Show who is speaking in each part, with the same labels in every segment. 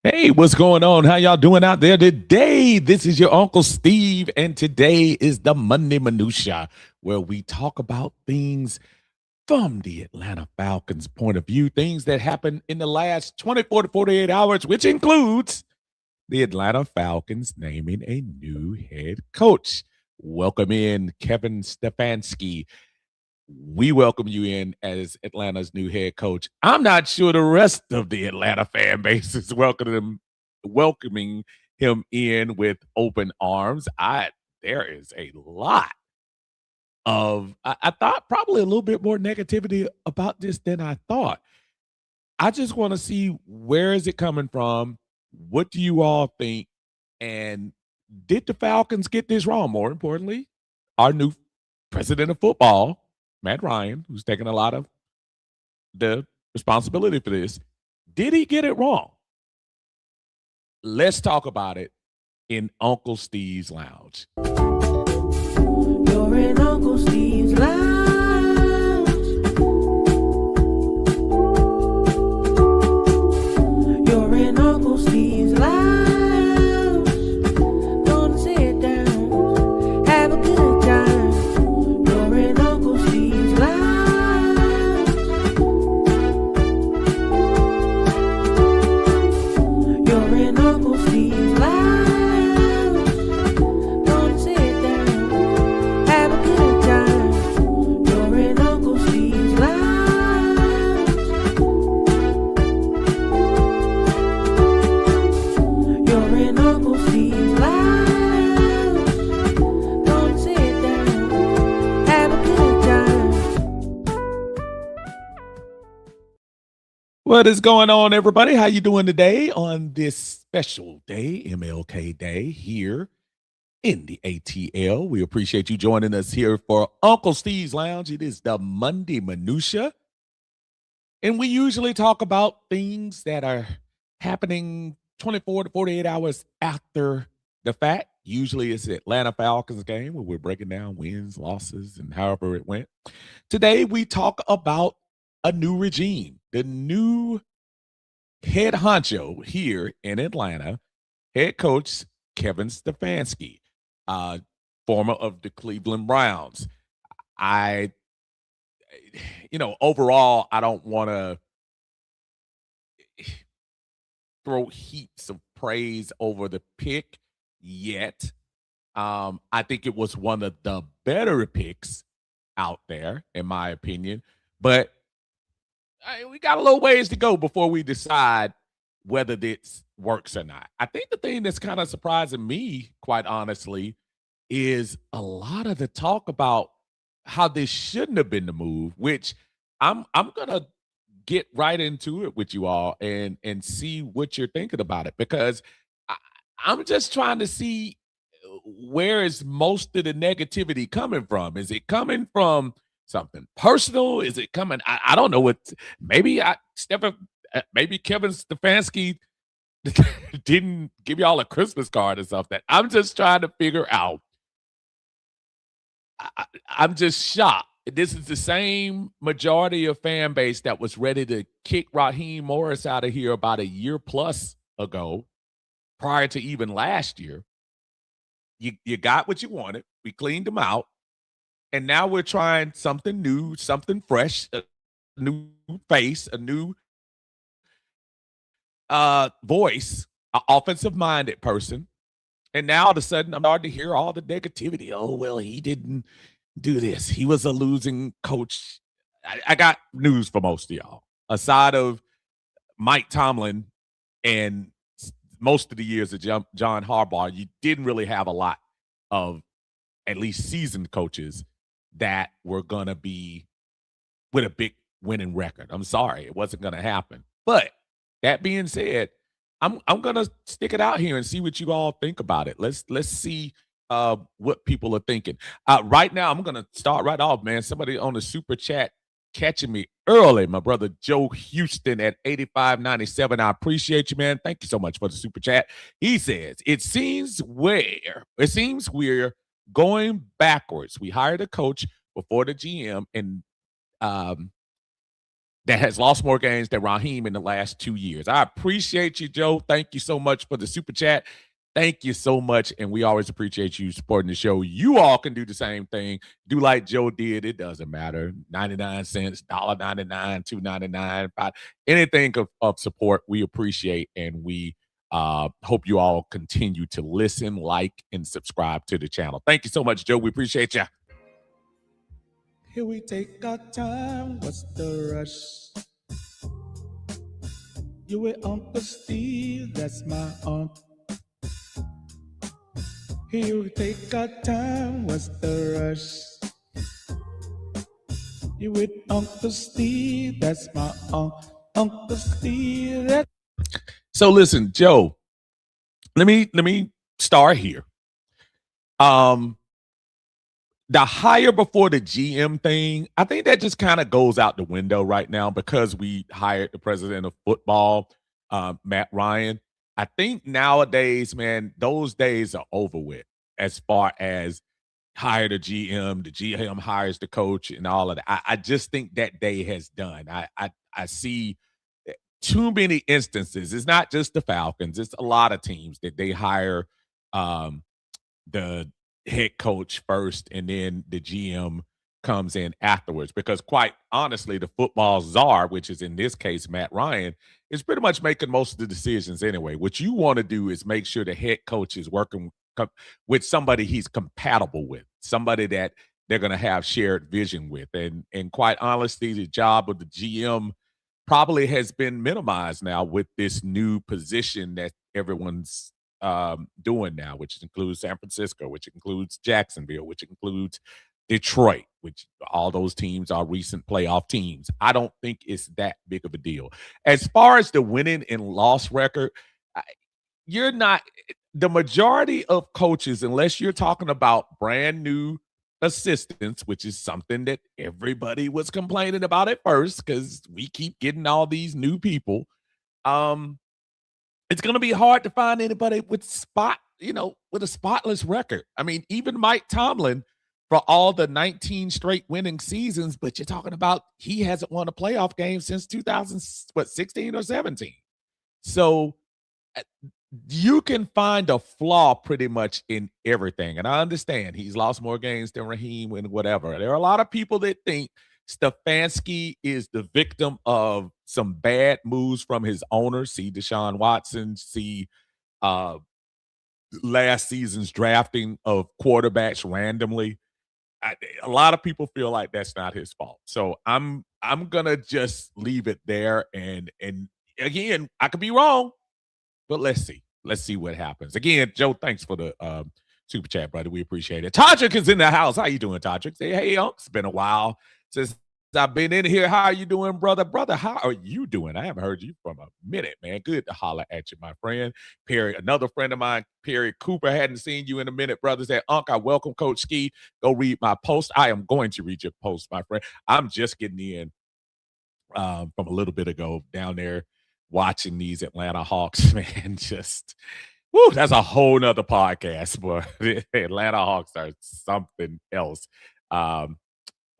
Speaker 1: Hey, what's going on? How y'all doing out there today? This is your Uncle Steve, and today is the Monday Minutia, where we talk about things from the Atlanta Falcons' point of view, things that happened in the last 24 to 48 hours, which includes the Atlanta Falcons naming a new head coach. Welcome in Kevin Stefanski. We welcome you in as Atlanta's new head coach. I'm not sure the rest of the Atlanta fan base is welcoming him in with open arms. There is a lot of I thought probably a little bit more negativity about this than I thought. I just want to see, where is it coming from? What do you all think? And did the Falcons get this wrong? More importantly, our new president of football, Matt Ryan, who's taking a lot of the responsibility for this, did he get it wrong? Let's talk about it in Uncle Steve's Lounge.
Speaker 2: You're in Uncle Steve's Lounge. You're in Uncle Steve's Lounge. Gonna sit down, have a good time. You're in Uncle Steve's Lounge. You're in Uncle Steve's Lounge. Gonna sit down, have a good time. You're in Uncle Steve's Lounge. You're in Uncle Steve's Lounge. Gonna sit down, have a good time.
Speaker 1: What is going on, everybody? How you doing today on this special day, MLK Day, here in the ATL? We appreciate you joining us here for Uncle Steve's Lounge. It is the Monday Minutia, and we usually talk about things that are happening 24 to 48 hours after the fact. Usually it's the Atlanta Falcons game where we're breaking down wins, losses, and however it went. Today we talk about a new regime, the new head honcho here in Atlanta, head coach Kevin Stefanski, former of the Cleveland Browns. I, overall, I don't want to throw heaps of praise over the pick yet. I think it was one of the better picks out there, in my opinion. But we got a little ways to go before we decide whether this works or not. I think the thing that's kind of surprising me, quite honestly, is a lot of the talk about how this shouldn't have been the move, which I'm gonna get right into it with you all and see what you're thinking about it, because I, I'm just trying to see where is most of the negativity coming from. Is it coming from something personal? Is it coming? I don't know what. Maybe Kevin Stefanski didn't give y'all a Christmas card or something. I'm just trying to figure out. I'm just shocked. This is the same majority of fan base that was ready to kick Raheem Morris out of here about a year plus ago, prior to even last year. You got what you wanted. We cleaned them out, and now we're trying something new, something fresh, a new face, a new voice, an offensive minded person. And now all of a sudden, I'm starting to hear all the negativity. Oh, well, he didn't do this. He was a losing coach. I got news for most of y'all. Aside of Mike Tomlin and most of the years of John Harbaugh, you didn't really have a lot of at least seasoned coaches that were going to be with a big winning record. I'm sorry, it wasn't going to happen. But that being said, I'm gonna stick it out here and see what you all think about it. Let's see what people are thinking. Right now, I'm gonna start right off, man. Somebody on the super chat catching me early. My brother Joe Houston at 8597. I appreciate you, man. Thank you so much for the super chat. He says, it seems we're going backwards. We hired a coach before the GM, and that has lost more games than Raheem in the last 2 years. I appreciate you, Joe. Thank you so much for the super chat. Thank you so much, and we always appreciate you supporting the show. You all can do the same thing. Do like Joe did. It doesn't matter. 99 cents, $1.99, $2.99, $5, anything of support we appreciate, and we hope you all continue to listen, like, and subscribe to the channel. Thank you so much, Joe. We appreciate you. Here we take our time. What's the rush? You with Uncle Steve, that's my uncle. Here we take our time. What's the rush? You with Uncle Steve, that's my Uncle Steve. So listen, Joe. Let me start here. The hire before the GM thing, I think that just kind of goes out the window right now because we hired the president of football, Matt Ryan. I think nowadays, man, those days are over with as far as hire the GM hires the coach and all of that. I just think that day has done. I see too many instances. It's not just the Falcons. It's a lot of teams that they hire the head coach first and then the GM comes in afterwards, because quite honestly, the football czar, which is in this case Matt Ryan, is pretty much making most of the decisions anyway. What you want to do is make sure the head coach is working with somebody he's compatible with, somebody that they're going to have shared vision with. And quite honestly, the job of the GM probably has been minimized now with this new position that everyone's doing now, which includes San Francisco, which includes Jacksonville, which includes Detroit, which all those teams are recent playoff teams. I don't think it's that big of a deal. As far as the winning and loss record, you're not the majority of coaches, unless you're talking about brand new assistants, which is something that everybody was complaining about at first because we keep getting all these new people. It's going to be hard to find anybody with a spotless record. I mean, even Mike Tomlin, for all the 19 straight winning seasons, but you're talking about he hasn't won a playoff game since 2016 or 17. So you can find a flaw pretty much in everything. And I understand he's lost more games than Raheem and whatever. There are a lot of people that think Stefanski is the victim of some bad moves from his owner. See Deshaun Watson, see last season's drafting of quarterbacks randomly. A lot of people feel like that's not his fault. So I'm gonna just leave it there. And again, I could be wrong, but let's see. Let's see what happens. Again, Joe, thanks for the super chat, brother. We appreciate it. Todrick is in the house. How you doing, Todrick? Say, hey, Unc. It's been a while since I've been in here. How are you doing, brother? Brother, how are you doing? I haven't heard you from a minute, man. Good to holler at you, my friend. Perry, another friend of mine, Perry Cooper, hadn't seen you in a minute, brother. Said, Unc, I welcome Coach Ski. Go read my post. I am going to read your post, my friend. I'm just getting in from a little bit ago down there watching these Atlanta Hawks, man. Just, woo, that's a whole nother podcast, but the Atlanta Hawks are something else.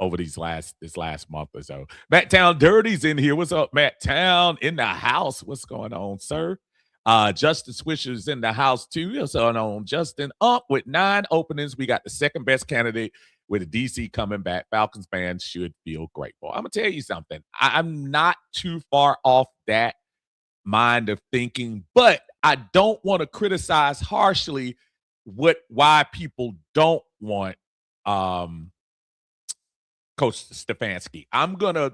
Speaker 1: Over this last month or so. Matt Town Dirty's in here. What's up, Matt Town? In the house. What's going on, sir? Justin Swisher's in the house, too. What's going on, Justin? Up with 9 openings. We got the second best candidate with the DC coming back. Falcons fans should feel grateful. I'm going to tell you something. I'm not too far off that mind of thinking, but I don't want to criticize harshly why people don't want Coach Stefanski. I'm going to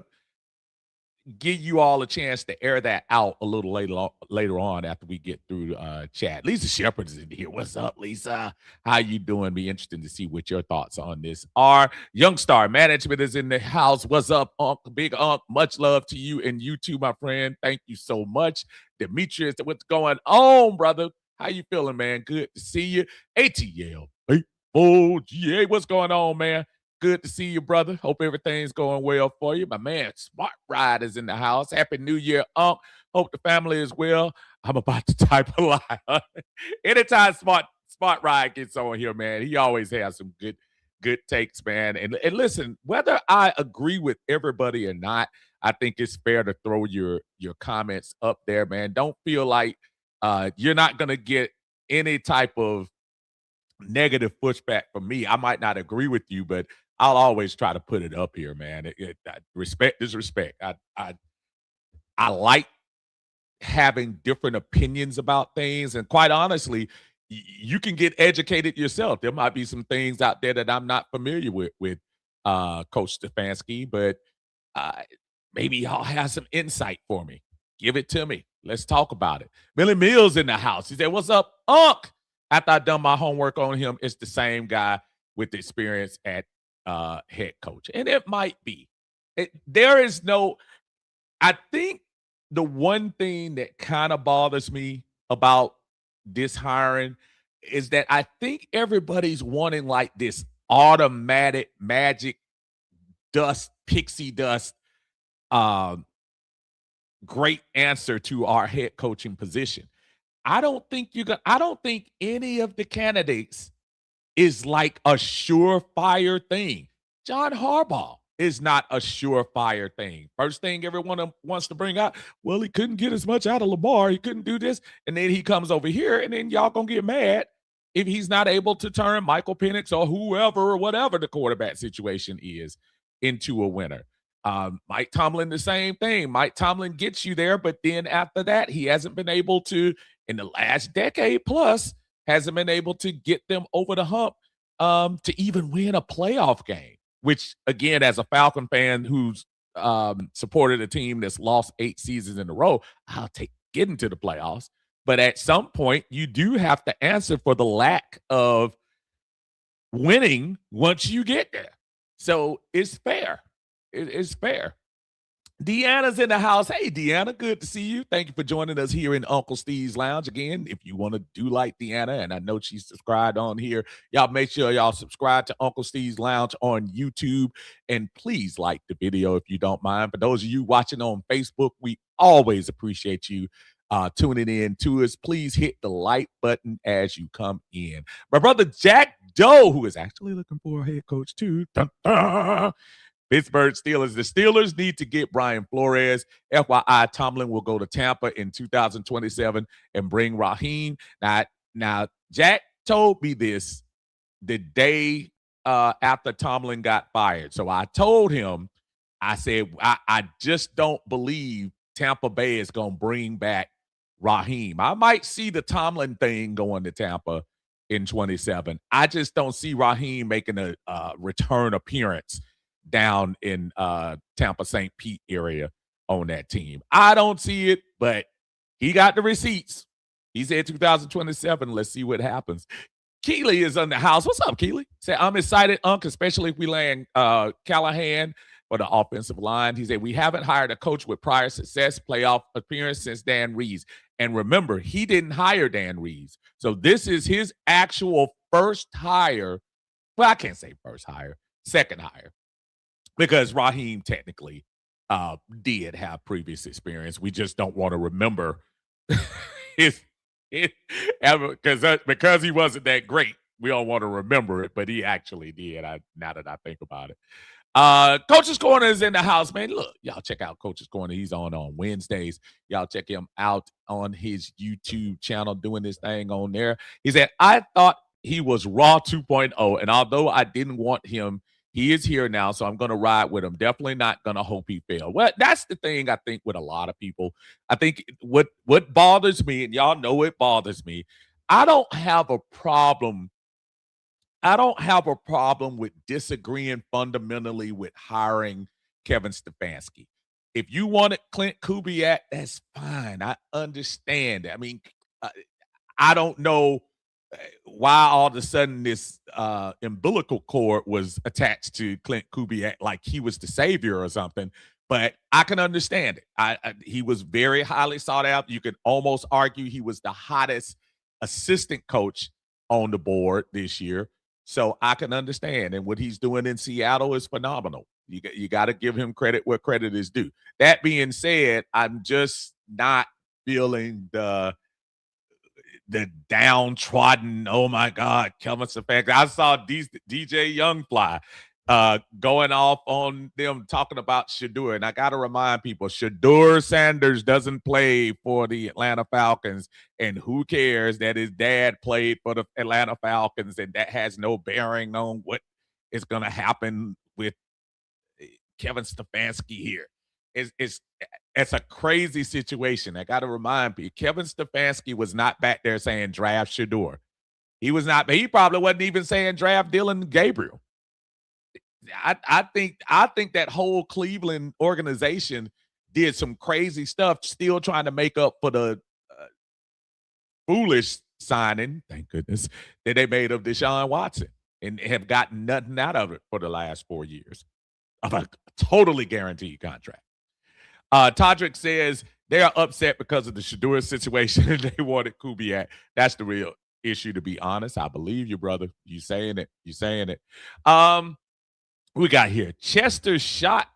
Speaker 1: give you all a chance to air that out a little later on after we get through chat. Lisa Shepard is in here. What's up, Lisa? How you doing? Be interesting to see what your thoughts on this are. Young Star Management is in the house. What's up, Unc? Big Unc. Much love to you and you too, my friend. Thank you so much. Demetrius, what's going on, brother? How you feeling, man? Good to see you. ATL. Oh, GA, what's going on, man? Good to see you, brother. Hope everything's going well for you. My man, Smart Ride is in the house. Happy New Year, Unc. Hope the family is well. I'm about to type a lie. Anytime Smart Ride gets on here, man, he always has some good takes, man. And listen, whether I agree with everybody or not, I think it's fair to throw your comments up there, man. Don't feel like you're not gonna get any type of negative pushback from me. I might not agree with you, but I'll always try to put it up here, man. Respect is respect. I like having different opinions about things, and quite honestly, you can get educated yourself. There might be some things out there that I'm not familiar with Coach Stefanski, but uh, maybe y'all have some insight for me. Give it to me. Let's talk about it. Billy Mills in the house. He said, "What's up, Unc?" After I done my homework on him, it's the same guy with experience at head coach, and it might be. There is no. I think the one thing that kind of bothers me about this hiring is that I think everybody's wanting like this automatic magic dust, pixie dust, um, great answer to our head coaching position. I don't think any of the candidates is like a surefire thing. John Harbaugh is not a surefire thing. First thing everyone wants to bring out, well, he couldn't get as much out of Lamar. He couldn't do this. And then he comes over here, and then y'all going to get mad if he's not able to turn Michael Penix or whoever or whatever the quarterback situation is into a winner. Mike Tomlin, the same thing. Mike Tomlin gets you there, but then after that, he hasn't been able to, in the last decade plus, hasn't been able to get them over the hump to even win a playoff game, which, again, as a Falcon fan who's supported a team that's lost 8 seasons in a row, I'll take getting to the playoffs. But at some point, you do have to answer for the lack of winning once you get there. So it's fair. It's fair. Deanna's in the house. Hey, Deanna, good to see you. Thank you for joining us here in Uncle Steve's Lounge. Again, if you want to do like Deanna, and I know she's subscribed on here, y'all make sure y'all subscribe to Uncle Steve's Lounge on YouTube. And please like the video if you don't mind. For those of you watching on Facebook, we always appreciate you tuning in to us. Please hit the like button as you come in. My brother Jack Doe, who is actually looking for a head coach too. Dun, dun. Pittsburgh Steelers. The Steelers need to get Brian Flores. FYI, Tomlin will go to Tampa in 2027 and bring Raheem. Now, Jack told me this the day after Tomlin got fired. So I told him, I said, I just don't believe Tampa Bay is going to bring back Raheem. I might see the Tomlin thing going to Tampa in 27. I just don't see Raheem making a return appearance down in Tampa St. Pete area on that team. I don't see it, but he got the receipts. He said 2027. Let's see what happens. Keely is in the house. What's up, Keely? Say, I'm excited, Unc, especially if we land Callahan for the offensive line. He said, we haven't hired a coach with prior success playoff appearance since Dan Reeves. And remember, he didn't hire Dan Reeves. So this is his actual first hire. Well, I can't say first hire, second hire. Because Raheem technically did have previous experience. We just don't want to remember because he wasn't that great. We don't want to remember it, but he actually did. Now that I think about it. Coach's Corner is in the house, man. Look, y'all check out Coach's Corner. He's on Wednesdays. Y'all check him out on his YouTube channel doing this thing on there. He said, I thought he was Raw 2.0, and although I didn't want him, he is here now, so I'm going to ride with him. Definitely not going to hope he fails. Well, that's the thing I think with a lot of people. I think what bothers me, and y'all know it bothers me, I don't have a problem with disagreeing fundamentally with hiring Kevin Stefanski. If you wanted Clint Kubiak, that's fine. I understand. I mean, I don't know why all of a sudden this umbilical cord was attached to Clint Kubiak like he was the savior or something, but I can understand it. He was very highly sought out. You could almost argue he was the hottest assistant coach on the board this year. So I can understand. And what he's doing in Seattle is phenomenal. You got to give him credit where credit is due. That being said, I'm just not feeling the downtrodden, oh my God, Kevin Stefanski. I saw DJ Young fly. going off on them talking about Shedeur. And I got to remind people, Shedeur Sanders doesn't play for the Atlanta Falcons. And who cares that his dad played for the Atlanta Falcons, and that has no bearing on what is going to happen with Kevin Stefanski here. It's a crazy situation. I got to remind people, Kevin Stefanski was not back there saying draft Shedeur. He was not. He probably wasn't even saying draft Dylan Gabriel. I think that whole Cleveland organization did some crazy stuff, still trying to make up for the foolish signing, thank goodness, that they made of Deshaun Watson, and have gotten nothing out of it for the last 4 years of a totally guaranteed contract. Todrick says they are upset because of the Shedeur situation and they wanted Kubiak. That's the real issue, to be honest. I believe you, brother. You saying it. You saying it. We got here Chester shot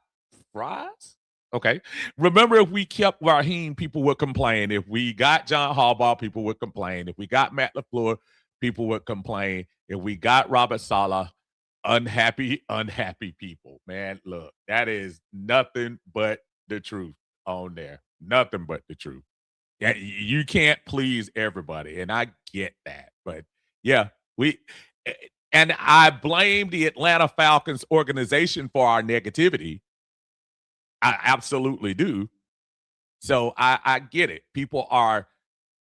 Speaker 1: fries. Okay. Remember, if we kept Raheem, people would complain. If we got John Harbaugh, people would complain. If we got Matt LaFleur, people would complain. If we got Robert Saleh, unhappy people. Man, look, that is nothing but the truth on there. Nothing but the truth. Yeah, you can't please everybody, and I get that. But yeah, and I blame the Atlanta Falcons organization for our negativity. I absolutely do. So I get it. People are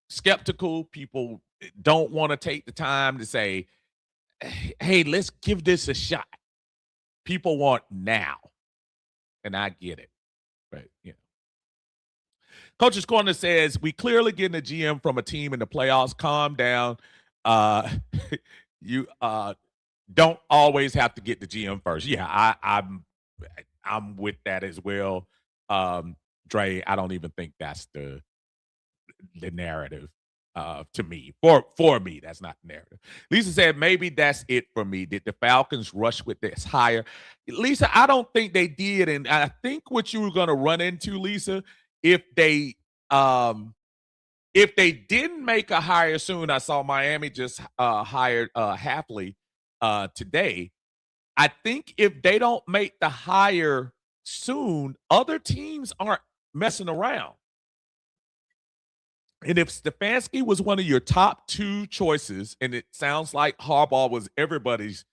Speaker 1: skeptical. People don't want to take the time to say, hey, let's give this a shot. People want now. And I get it. But, you know. Coach's Corner says, we clearly getting a GM from a team in the playoffs. Calm down. You don't always have to get the GM first. Yeah, I'm with that as well. Dre, I don't even think that's the narrative to me. For me, that's not the narrative. Lisa said, maybe that's it for me. Did the Falcons rush with this hire? Lisa, I don't think they did. And I think what you were going to run into, Lisa, if they didn't make a hire soon, I saw Miami just hired Hafley today. I think if they don't make the hire soon, other teams aren't messing around. And if Stefanski was one of your top two choices, and it sounds like Harbaugh was everybody's,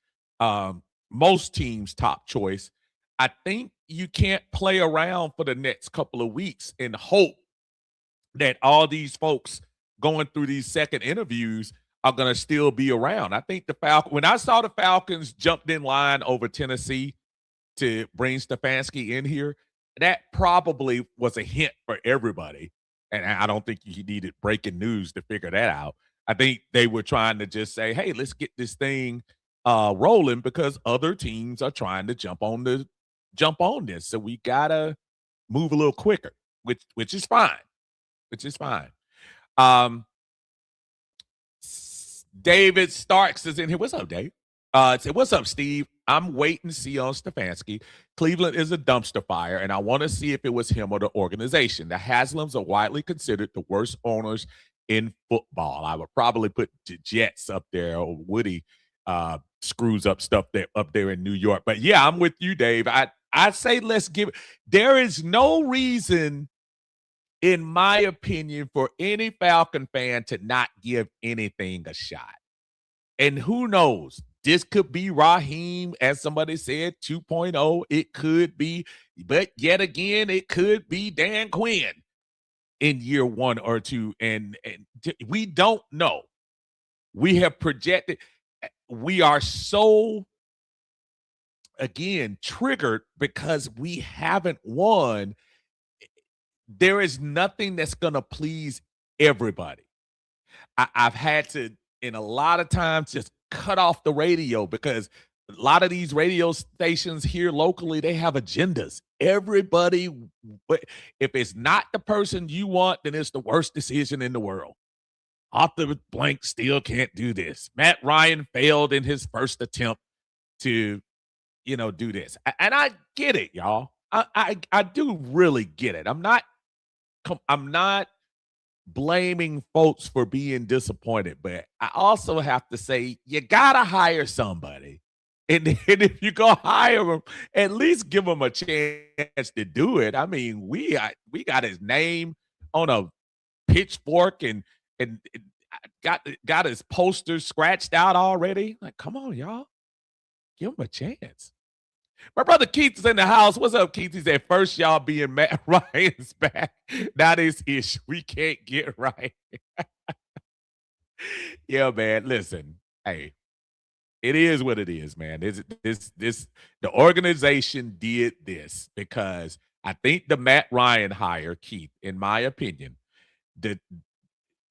Speaker 1: most teams' top choice, I think you can't play around for the next couple of weeks and hope that all these folks going through these second interviews are going to still be around. I think the Falcons, when I saw the Falcons jumped in line over Tennessee to bring Stefanski in here, that probably was a hint for everybody. And I don't think you needed breaking news to figure that out. I think they were trying to just say, hey, let's get this thing rolling because other teams are trying to jump on this. So we got to move a little quicker, which is fine. David Starks is in here. What's up, Dave? Say, what's up, Steve? I'm waiting to see on Stefanski. Cleveland is a dumpster fire, and I want to see if it was him or the organization. The Haslams are widely considered the worst owners in football. I would probably put the Jets up there, or Woody screws up stuff up there in New York. But yeah, I'm with you, Dave. I say let's give it. There is no reason, in my opinion, for any Falcon fan to not give anything a shot. And who knows? This could be Raheem, as somebody said, 2.0. It could be, but yet again, it could be Dan Quinn in year 1 or 2. And we don't know. We have projected. We are so, again, triggered because we haven't won. There is nothing that's going to please everybody. I've had to, in a lot of times, just cut off the radio because a lot of these radio stations here locally, they have agendas. Everybody, if it's not the person you want, then it's the worst decision in the world. Arthur Blank still can't do this. Matt Ryan failed in his first attempt to, do this. And I get it, y'all. I do really get it. I'm not blaming folks for being disappointed, but I also have to say you gotta hire somebody. And then if you go hire him, at least give him a chance to do it. I mean, we got his name on a pitchfork and got his poster scratched out already. Like, come on, y'all, give him a chance. My brother Keith is in the house. What's up, Keith? He said, first y'all being Matt Ryan's back. Now this issue we can't get right. Yeah, man. Listen, hey, it is what it is, man. This the organization did this because I think the Matt Ryan hire, Keith, in my opinion, that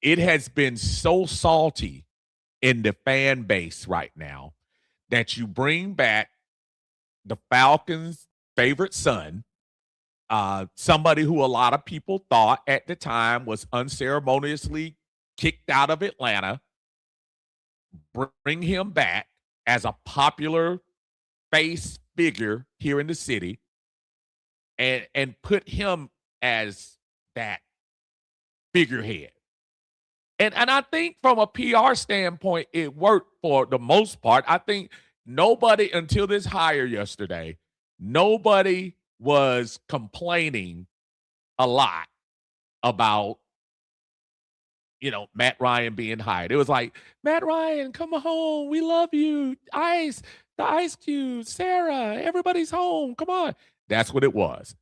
Speaker 1: it has been so salty in the fan base right now that you bring back the Falcons' favorite son, somebody who a lot of people thought at the time was unceremoniously kicked out of Atlanta, bring him back as a popular face figure here in the city, and put him as that figurehead. And I think from a PR standpoint, it worked for the most part. I think nobody until this hire yesterday, nobody was complaining a lot about, Matt Ryan being hired. It was like, Matt Ryan, come home. We love you. Ice, the Ice Cube, Sarah, everybody's home. Come on. That's what it was.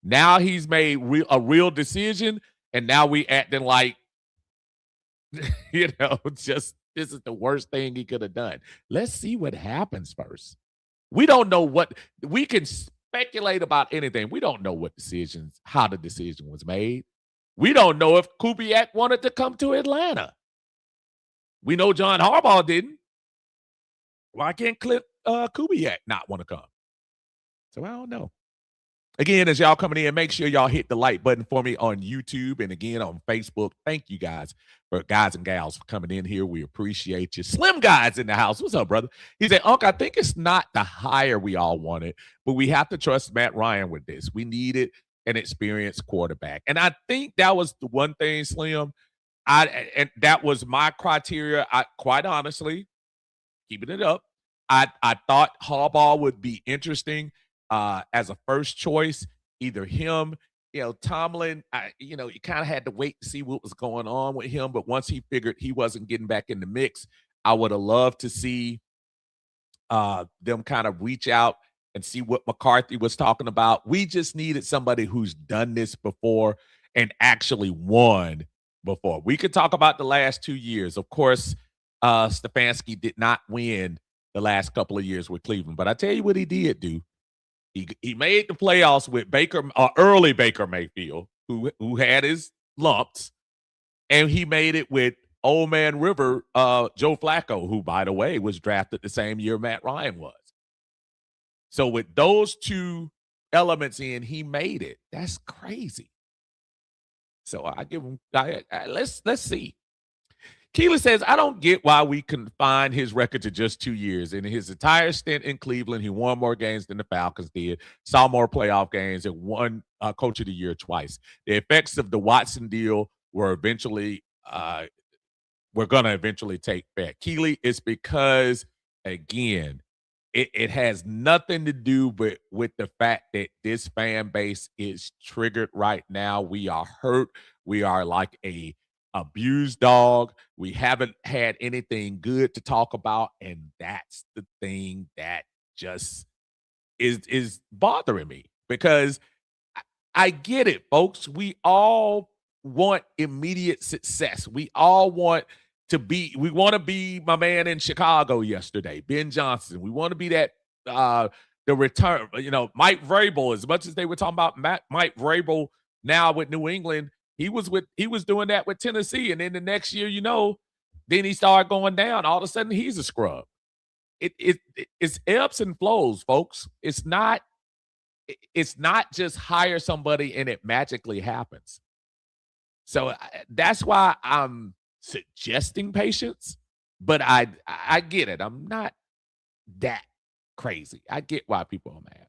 Speaker 1: Now he's made a real decision, and now we acting like, just this is the worst thing he could have done. Let's see what happens first. We don't know what we can speculate about anything. We don't know how the decision was made. We don't know if Kubiak wanted to come to Atlanta. We know John Harbaugh didn't. Why can't Kubiak not want to come? So I don't know. Again, as y'all coming in, make sure y'all hit the like button for me on YouTube and again on Facebook. Thank you guys and gals for coming in here. We appreciate you. Slim Guy's in the house. What's up, brother? He said, Unc, I think it's not the hire we all wanted, but we have to trust Matt Ryan with this. We needed an experienced quarterback. And I think that was the one thing, Slim, and that was my criteria. Quite honestly, keeping it up, I thought Harbaugh would be interesting. As a first choice, either him, Tomlin, you kind of had to wait to see what was going on with him. But once he figured he wasn't getting back in the mix, I would have loved to see them kind of reach out and see what McCarthy was talking about. We just needed somebody who's done this before and actually won before. We could talk about the last 2 years. Of course, Stefanski did not win the last couple of years with Cleveland. But I tell you what he did do. He made the playoffs with early Baker Mayfield, who had his lumps, and he made it with Old Man River, Joe Flacco, who, by the way, was drafted the same year Matt Ryan was. So with those two elements in, he made it. That's crazy. So I give him. Let's see. Keely says, I don't get why we confine his record to just 2 years. In his entire stint in Cleveland, he won more games than the Falcons did, saw more playoff games, and won Coach of the Year twice. The effects of the Watson deal were going to eventually take back. Keely, it's because, again, it has nothing to do with the fact that this fan base is triggered right now. We are hurt. We are like a abused dog. We haven't had anything good to talk about, and that's the thing that just is bothering me, because I get it, folks. We all want immediate success. We want to be my man in Chicago yesterday, Ben Johnson. We want to be that the return, Mike Vrabel. As much as they were talking about Mike Vrabel now with New England, he was doing that with Tennessee, and then the next year, then he started going down. All of a sudden, he's a scrub. It's ebbs and flows, folks. It's not just hire somebody and it magically happens. So that's why I'm suggesting patience, but I get it. I'm not that crazy. I get why people are mad.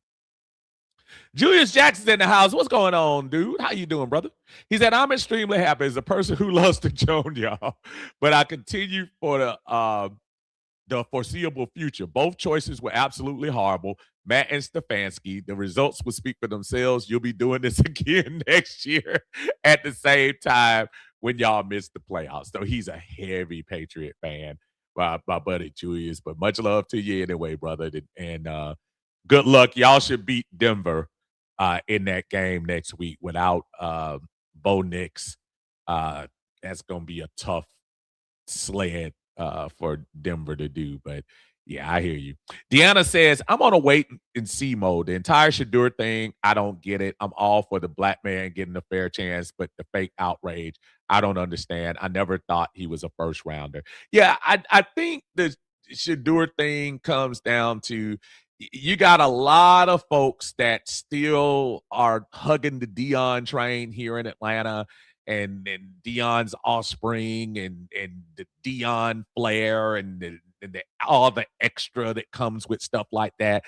Speaker 1: Julius Jackson's in the house. What's going on, dude? How you doing, brother? He said, I'm extremely happy as a person who loves to join y'all, but I continue for the the foreseeable future. Both choices were absolutely horrible. Matt and Stefanski, the results will speak for themselves. You'll be doing this again next year at the same time when y'all miss the playoffs. So he's a heavy Patriot fan, my buddy Julius. But much love to you anyway, brother. And good luck. Y'all should beat Denver in that game next week without Bo Nix. That's going to be a tough sled for Denver to do. But yeah, I hear you. Deanna says, I'm on a wait and see mode. The entire Shadur thing, I don't get it. I'm all for the black man getting a fair chance, but the fake outrage, I don't understand. I never thought he was a first rounder. Yeah, I think the Shadur thing comes down to you got a lot of folks that still are hugging the Dion train here in Atlanta and Dion's offspring and the Dion flair and all the extra that comes with stuff like that.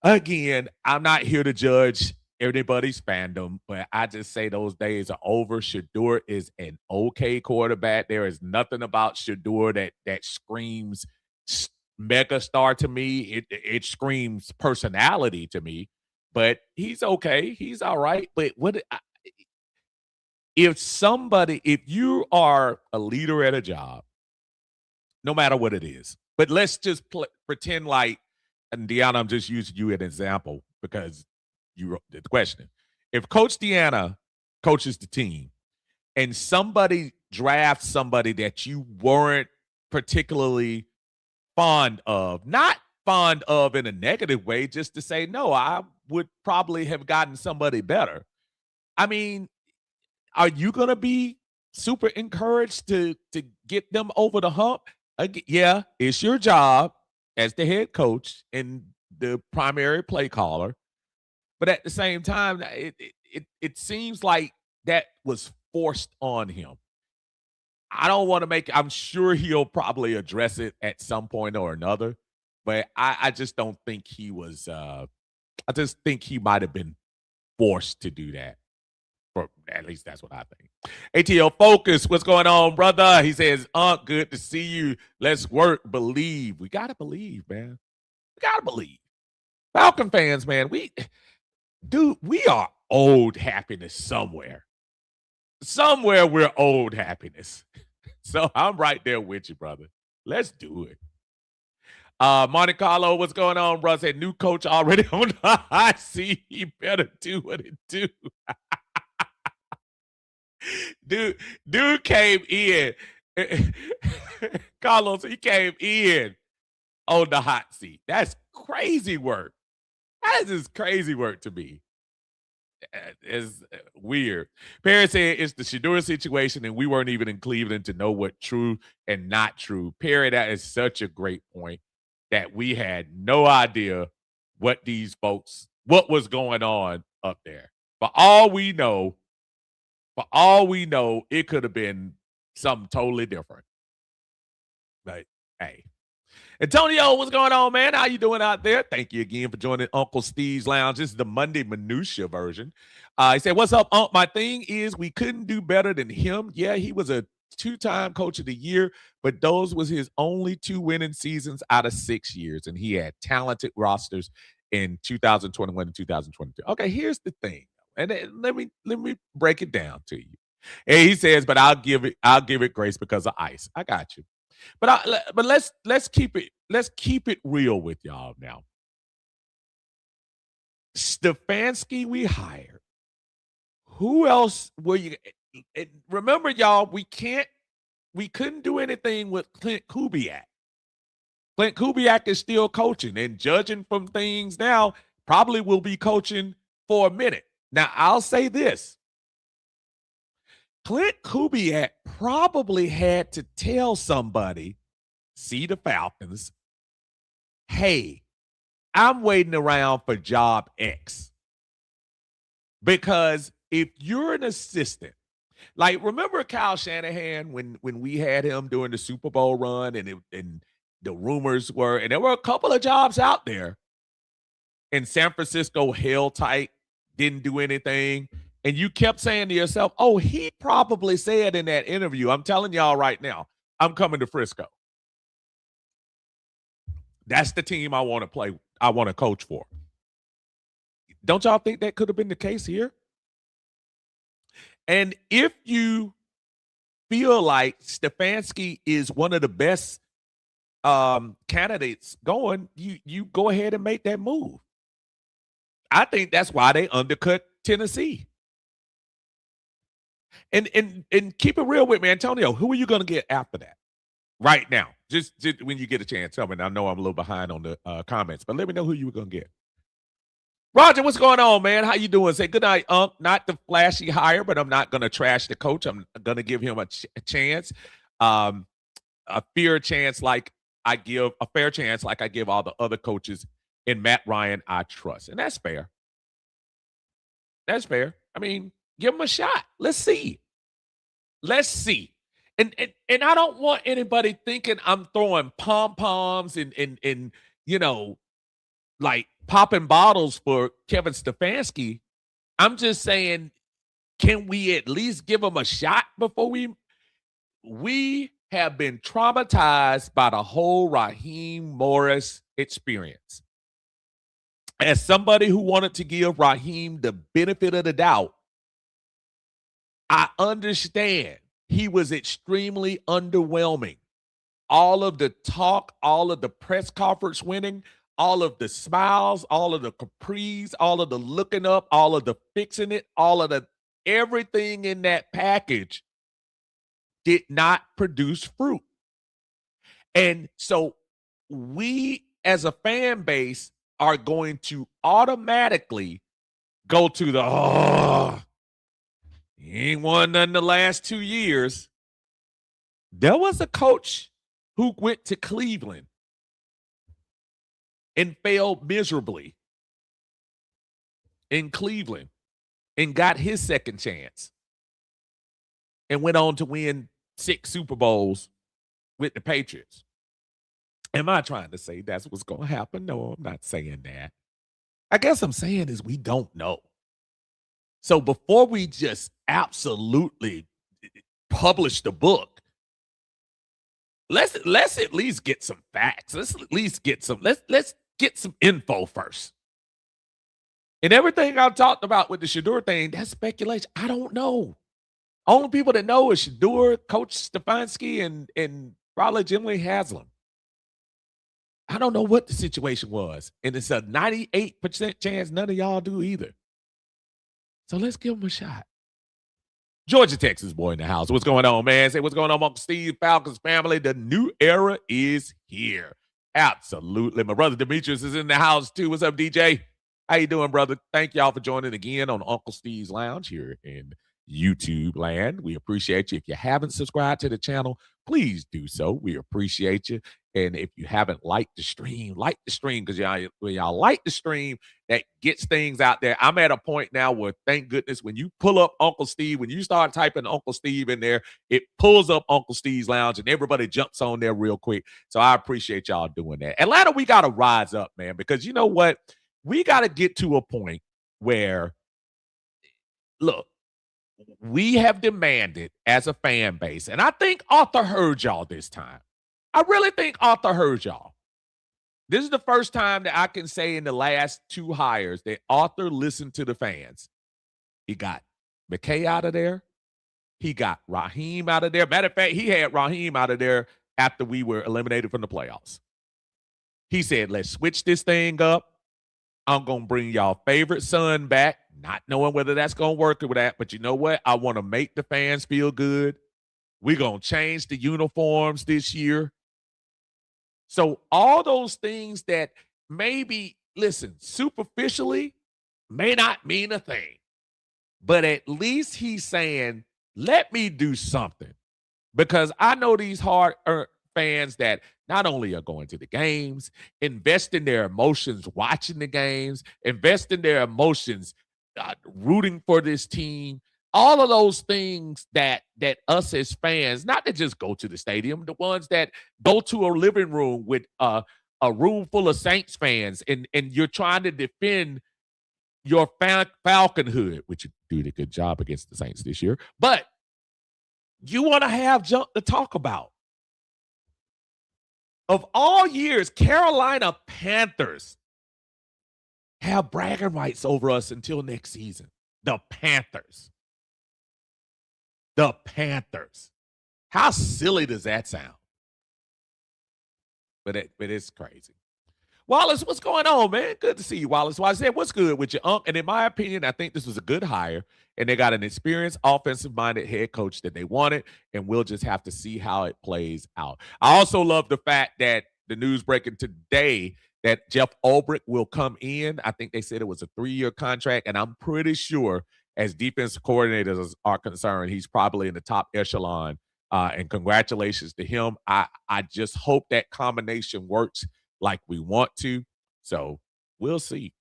Speaker 1: Again, I'm not here to judge everybody's fandom, but I just say those days are over. Shadur is an okay quarterback. There is nothing about Shadur that screams mega star to me. It screams personality to me, but he's okay. He's all right. But if you are a leader at a job, no matter what it is, but let's just pretend like, and Deanna, I'm just using you as an example because you wrote the question. If Coach Deanna coaches the team and somebody drafts somebody that you weren't particularly fond of, not fond of in a negative way, just to say, no, I would probably have gotten somebody better. I mean, are you going to be super encouraged to get them over the hump? Yeah, it's your job as the head coach and the primary play caller. But at the same time, it seems like that was forced on him. I don't want to I'm sure he'll probably address it at some point or another, but I just don't think he was, I just think he might have been forced to do that. For at least that's what I think. ATL Focus, what's going on, brother? He says, good to see you. Let's work, believe. We got to believe, man. We got to believe. Falcon fans, man, we are old happiness somewhere. Somewhere we're old happiness. So I'm right there with you, brother. Let's do it. Monte Carlo, what's going on, bro? Said new coach already on the hot seat. He better do what it do. Dude came in. Carlos, he came in on the hot seat. That's crazy work. That is just crazy work to me. It's weird. Perry said it's the Shadur situation, and we weren't even in Cleveland to know what true and not true. Perry, that is such a great point that we had no idea what was going on up there. For all we know, it could have been something totally different. But hey. Antonio, what's going on, man? How you doing out there? Thank you again for joining Uncle Steve's Lounge. This is the Monday Minutia version. He said, what's up, Unc? My thing is we couldn't do better than him. Yeah, he was a 2-time coach of the year, but those was his only 2 winning seasons out of 6 years, and he had talented rosters in 2021 and 2022. Okay, here's the thing, and let me break it down to you. And he says, but I'll give it grace because of ice. I got you. But let's keep it real with y'all now. Stefanski we hired. Who else were you? Remember, y'all, we couldn't do anything with Clint Kubiak. Clint Kubiak is still coaching, and judging from things now, probably will be coaching for a minute. Now, I'll say this. Clint Kubiak probably had to tell somebody, see the Falcons, hey, I'm waiting around for job X. Because if you're an assistant, like remember Kyle Shanahan when we had him during the Super Bowl run and the rumors were, and there were a couple of jobs out there, and San Francisco held tight, didn't do anything. And you kept saying to yourself, oh, he probably said in that interview, I'm telling y'all right now, I'm coming to Frisco. That's the team I want to play. I want to coach for. Don't y'all think that could have been the case here? And if you feel like Stefanski is one of the best candidates going, you go ahead and make that move. I think that's why they undercut Tennessee. And keep it real with me, Antonio. Who are you going to get after that? Right now, just when you get a chance, tell me. And I know I'm a little behind on the comments, but let me know who you were going to get. Roger, what's going on, man? How you doing? Say good night, not the flashy hire, but I'm not going to trash the coach. I'm going to give him a chance, a fair chance like I give all the other coaches. In Matt Ryan, I trust, and that's fair. That's fair. I mean, give him a shot. Let's see. And I don't want anybody thinking I'm throwing pom-poms and like popping bottles for Kevin Stefanski. I'm just saying, can we at least give him a shot before we have been traumatized by the whole Raheem Morris experience. As somebody who wanted to give Raheem the benefit of the doubt, I understand he was extremely underwhelming. All of the talk, all of the press conference winning, all of the smiles, all of the capris, all of the looking up, all of the fixing it, all of the everything in that package did not produce fruit. And so we as a fan base are going to automatically go to the, he ain't won none the last 2 years. There was a coach who went to Cleveland and failed miserably in Cleveland and got his second chance and went on to win 6 Super Bowls with the Patriots. Am I trying to say that's what's going to happen? No, I'm not saying that. I guess I'm saying is we don't know. So before we just absolutely publish the book, let's at least get some facts. Let's at least get some, let's get some info first. And everything I've talked about with the Shedeur thing, that's speculation. I don't know. Only people that know is Shedeur, Coach Stefanski, and probably Jimmy Haslam. I don't know what the situation was. And it's a 98% chance none of y'all do either. So let's give them a shot. Georgia, Texas boy in the house. What's going on, man? Say what's going on, Uncle Steve, Falcons family. The new era is here. Absolutely. My brother Demetrius is in the house too. What's up, DJ? How you doing, brother? Thank y'all for joining again on Uncle Steve's Lounge here in YouTube land. We appreciate you. If you haven't subscribed to the channel, please do so. We appreciate you. And if you haven't liked the stream, like the stream, because y'all like the stream, that gets things out there. I'm at a point now where, thank goodness, when you pull up Uncle Steve, when you start typing Uncle Steve in there, it pulls up Uncle Steve's Lounge and everybody jumps on there real quick. So I appreciate y'all doing that. Atlanta, we got to rise up, man, because you know what? We got to get to a point where, look, we have demanded as a fan base, and I think Arthur heard y'all this time. I really think Arthur heard y'all. This is the first time that I can say in the last 2 hires that Arthur listened to the fans. He got McKay out of there. He got Raheem out of there. Matter of fact, he had Raheem out of there after we were eliminated from the playoffs. He said, let's switch this thing up. I'm going to bring y'all favorite son back, not knowing whether that's going to work or that. But you know what? I want to make the fans feel good. We're going to change the uniforms this year. So all those things that maybe, listen, superficially may not mean a thing. But at least he's saying, let me do something. Because I know these hard-earned fans that not only are going to the games, invest in their emotions watching the games, invest in their emotions rooting for this team, all of those things that us as fans, not to just go to the stadium, the ones that go to a living room with a room full of Saints fans, and you're trying to defend your Falconhood, which you did a good job against the Saints this year, but you want to have junk to talk about. of all years, Carolina Panthers have bragging rights over us until next season. The Panthers. The Panthers. How silly does that sound? But it's crazy. Wallace, what's going on, man? Good to see you, Wallace. Well, I said, what's good with you, Unc? And in my opinion, I think this was a good hire, and they got an experienced, offensive-minded head coach that they wanted, and we'll just have to see how it plays out. I also love the fact that the news breaking today that Jeff Ulbrich will come in. I think they said it was a 3-year contract, and I'm pretty sure as defensive coordinators are concerned, he's probably in the top echelon. And congratulations to him. I just hope that combination works like we want to. So we'll see.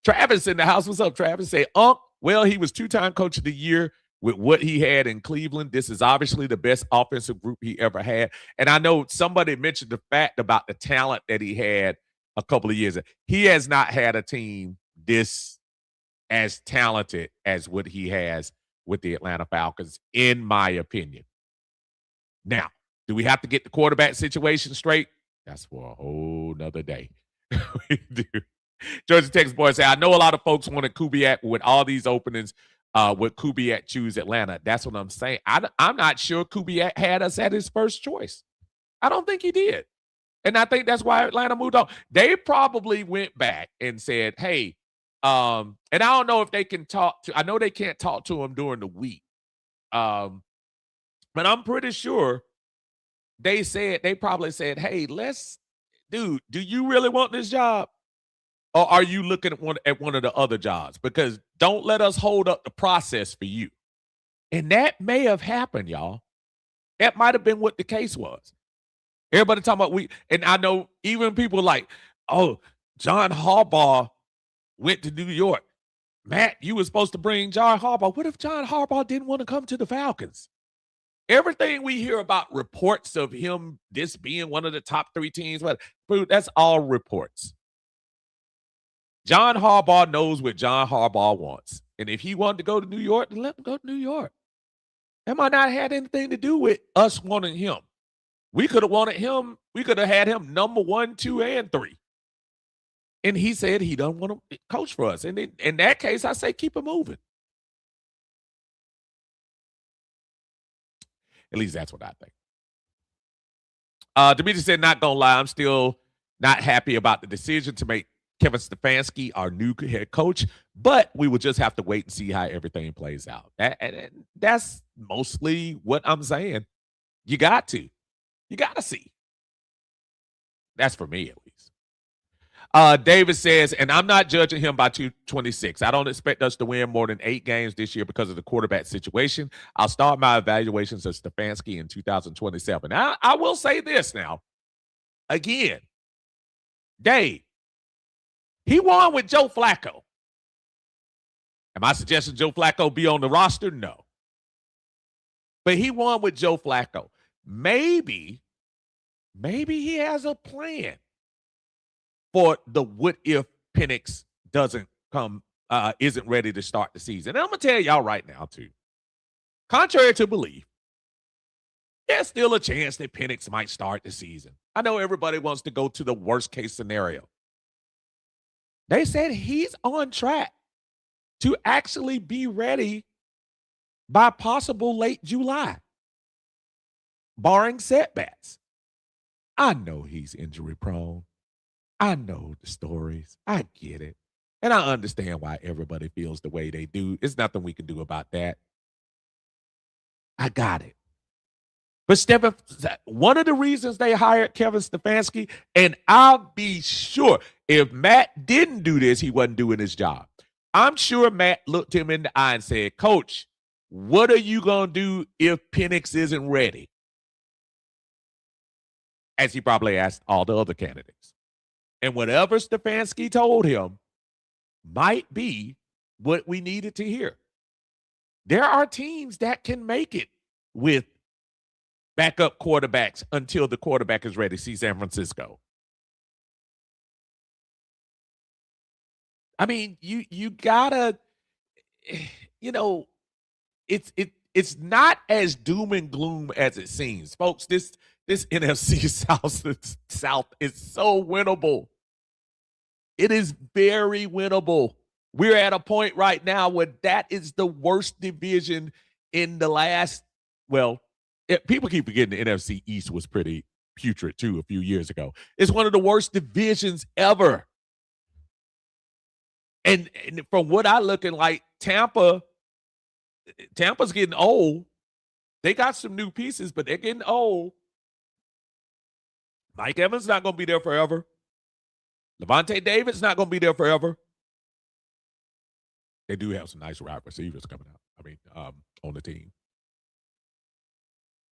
Speaker 1: Travis in the house. What's up, Travis? Say, well, he was 2-time coach of the year with what he had in Cleveland. This is obviously the best offensive group he ever had. And I know somebody mentioned the fact about the talent that he had a couple of years ago. He has not had a team this as talented as what he has with the Atlanta Falcons, in my opinion. Now, do we have to get the quarterback situation straight? That's for a whole nother day. We do. Georgia Texas boy say, I know a lot of folks wanted Kubiak with all these openings. Would Kubiak choose Atlanta? That's what I'm saying. I'm not sure Kubiak had us at his first choice. I don't think he did. And I think that's why Atlanta moved on. They probably went back and said, hey, and I don't know if they can talk to, I know they can't talk to him during the week. But I'm pretty sure they probably said, hey, dude, do you really want this job? Or are you looking at one of the other jobs? Because don't let us hold up the process for you. And that may have happened, y'all. That might have been what the case was. Everybody talking about and I know even people like, oh, John Harbaugh went to New York. Matt, you were supposed to bring John Harbaugh. What if John Harbaugh didn't want to come to the Falcons? Everything we hear about reports of him, this being one of the top 3 teams, that's all reports. John Harbaugh knows what John Harbaugh wants. And if he wanted to go to New York, then let him go to New York. That might not have had anything to do with us wanting him. We could have wanted him. We could have had him number 1, 2, and 3. And he said he doesn't want to coach for us. And in that case, I say keep him moving. At least that's what I think. Demetrius said, not going to lie, I'm still not happy about the decision to make Kevin Stefanski our new head coach, but we will just have to wait and see how everything plays out. That's mostly what I'm saying. You got to see. That's for me, at least. David says, and I'm not judging him by 226. I don't expect us to win more than 8 games this year because of the quarterback situation. I'll start my evaluations of Stefanski in 2027. I will say this now. Again, Dave, he won with Joe Flacco. Am I suggesting Joe Flacco be on the roster? No. But he won with Joe Flacco. Maybe he has a plan for the what if Penix doesn't come, isn't ready to start the season. And I'm going to tell y'all right now, too. Contrary to belief, there's still a chance that Penix might start the season. I know everybody wants to go to the worst case scenario. They said he's on track to actually be ready by possible late July, barring setbacks. I know he's injury prone. I know the stories. I get it. And I understand why everybody feels the way they do. There's nothing we can do about that. I got it. But one of the reasons they hired Kevin Stefanski, and I'll be sure if Matt didn't do this, he wasn't doing his job. I'm sure Matt looked him in the eye and said, Coach, what are you going to do if Penix isn't ready? As he probably asked all the other candidates. And whatever Stefanski told him might be what we needed to hear. There are teams that can make it with backup quarterbacks until the quarterback is ready. See San Francisco. I mean, you gotta, it's not as doom and gloom as it seems, folks. This NFC South is so winnable. It is very winnable. We're at a point right now where that is the worst division in the last, well, people keep forgetting the NFC East was pretty putrid too a few years ago. It's one of the worst divisions ever. And from what I looking like, Tampa's getting old. They got some new pieces, but they're getting old. Mike Evans not going to be there forever. Levante David's not going to be there forever. They do have some nice wide receivers coming out. I mean, on the team.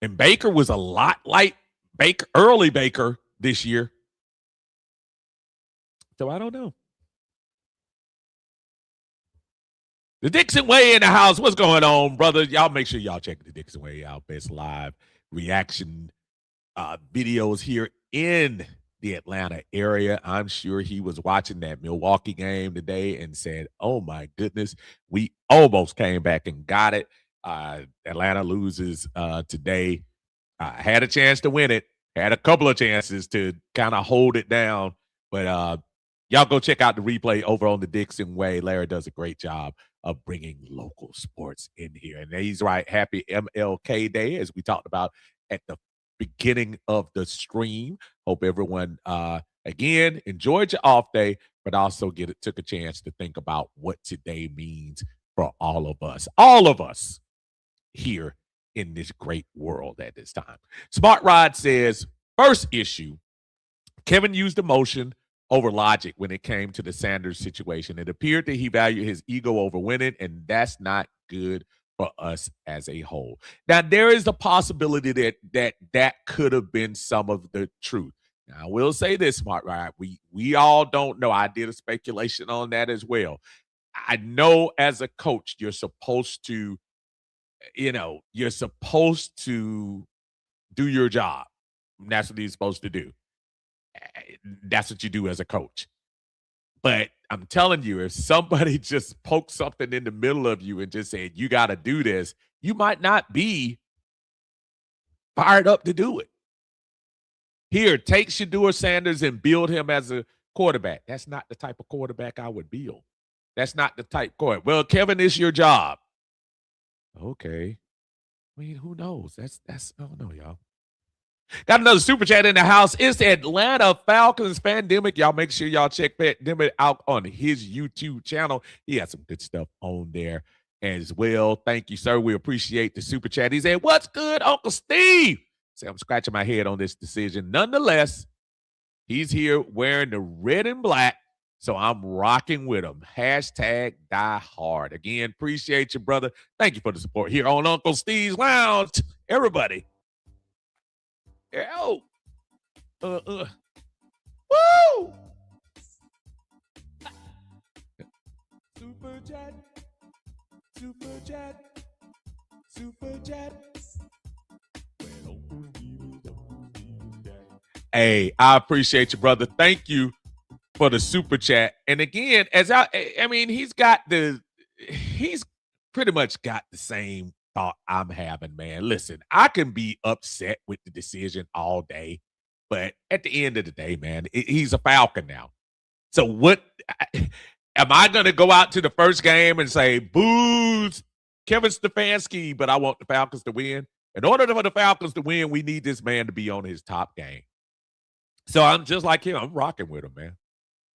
Speaker 1: And Baker was a lot like early Baker this year. So I don't know. The Dixon Way in the house. What's going on, brother? Y'all make sure y'all check the Dixon Way out. Best live reaction videos here in the Atlanta area. I'm sure he was watching that Milwaukee game today and said, oh my goodness, we almost came back and got it. Atlanta loses today. Had a chance to win it. Had a couple of chances to kind of hold it down. But y'all go check out the replay over on the Dixon Way. Larry does a great job of bringing local sports in here. And he's right. Happy MLK Day, as we talked about at the beginning of the stream. Hope everyone, again, enjoyed your off day, but also took a chance to think about what today means for all of us here in this great world at this time. Smart Rod says, first issue, Kevin used emotion over logic when it came to the Sanders situation. It appeared that he valued his ego over winning, and that's not good for us as a whole. Now, there is a possibility that could have been some of the truth. Now, I will say this, Smart Rod, we all don't know. I did a speculation on that as well. I know as a coach, you're supposed to do your job. That's what you're supposed to do. That's what you do as a coach. But I'm telling you, if somebody just poked something in the middle of you and just said, you got to do this, you might not be fired up to do it. Here, take Shedeur Sanders and build him as a quarterback. That's not the type of quarterback I would build. That's not the type quarterback. Well, Kevin, it's your job. Okay. I mean, who knows? That's I don't know, y'all. Got another super chat in the house. It's the Atlanta Falcons Pandemic. Y'all make sure y'all check Pandemic out on his YouTube channel. He has some good stuff on there as well. Thank you, sir. We appreciate the super chat. He said, what's good, Uncle Steve? Say, I'm scratching my head on this decision. Nonetheless, he's here wearing the red and black, so I'm rocking with him. Hashtag die hard. Again, appreciate you, brother. Thank you for the support here on Uncle Steve's Lounge. Everybody. Oh. Woo! Super chat. Super chat. Super chat. Hey, I appreciate you, brother. Thank you for the super chat. And again, as I mean, he's pretty much got the same thought I'm having, man. Listen, I can be upset with the decision all day, but at the end of the day, man, he's a Falcon now. So what am I going to go out to the first game and say, booze, Kevin Stefanski, but I want the Falcons to win? In order for the Falcons to win, we need this man to be on his top game. So I'm just like him. I'm rocking with him, man.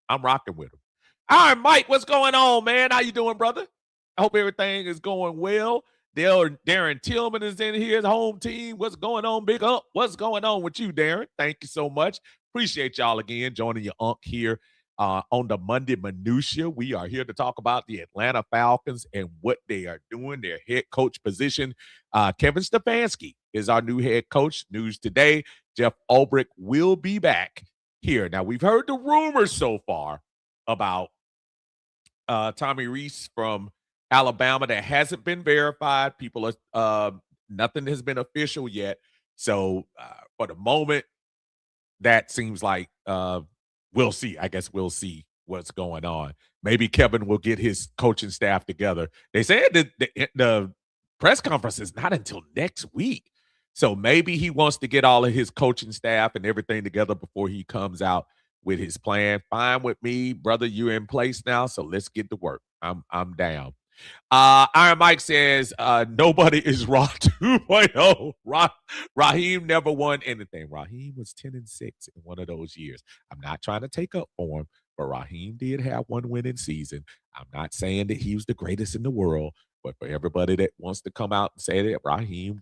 Speaker 1: I'm rocking with him. All right, Mike, what's going on, man? How you doing, brother? I hope everything is going well. Darren Tillman is in here, his home team. What's going on, Big Unk? What's going on with you, Darren? Thank you so much. Appreciate y'all again joining your Unk here on the Monday Minutia. We are here to talk about the Atlanta Falcons and what they are doing, their head coach position. Kevin Stefanski is our new head coach. News today, Jeff Ulbrich will be back here. Now, we've heard the rumors so far about Tommy Rees from Alabama that hasn't been verified. People are nothing has been official yet. So for the moment, that seems like we'll see. I guess we'll see what's going on. Maybe Kevin will get his coaching staff together. They said that the press conference is not until next week. So maybe he wants to get all of his coaching staff and everything together before he comes out with his plan. Fine with me, brother. You're in place now, so let's get to work. I'm down. Iron Mike says nobody is Raw 2.0. Raheem never won anything. Raheem was 10-6 in one of those years. I'm not trying to take up for him, but Raheem did have one winning season. I'm not saying that he was the greatest in the world, but for everybody that wants to come out and say that Raheem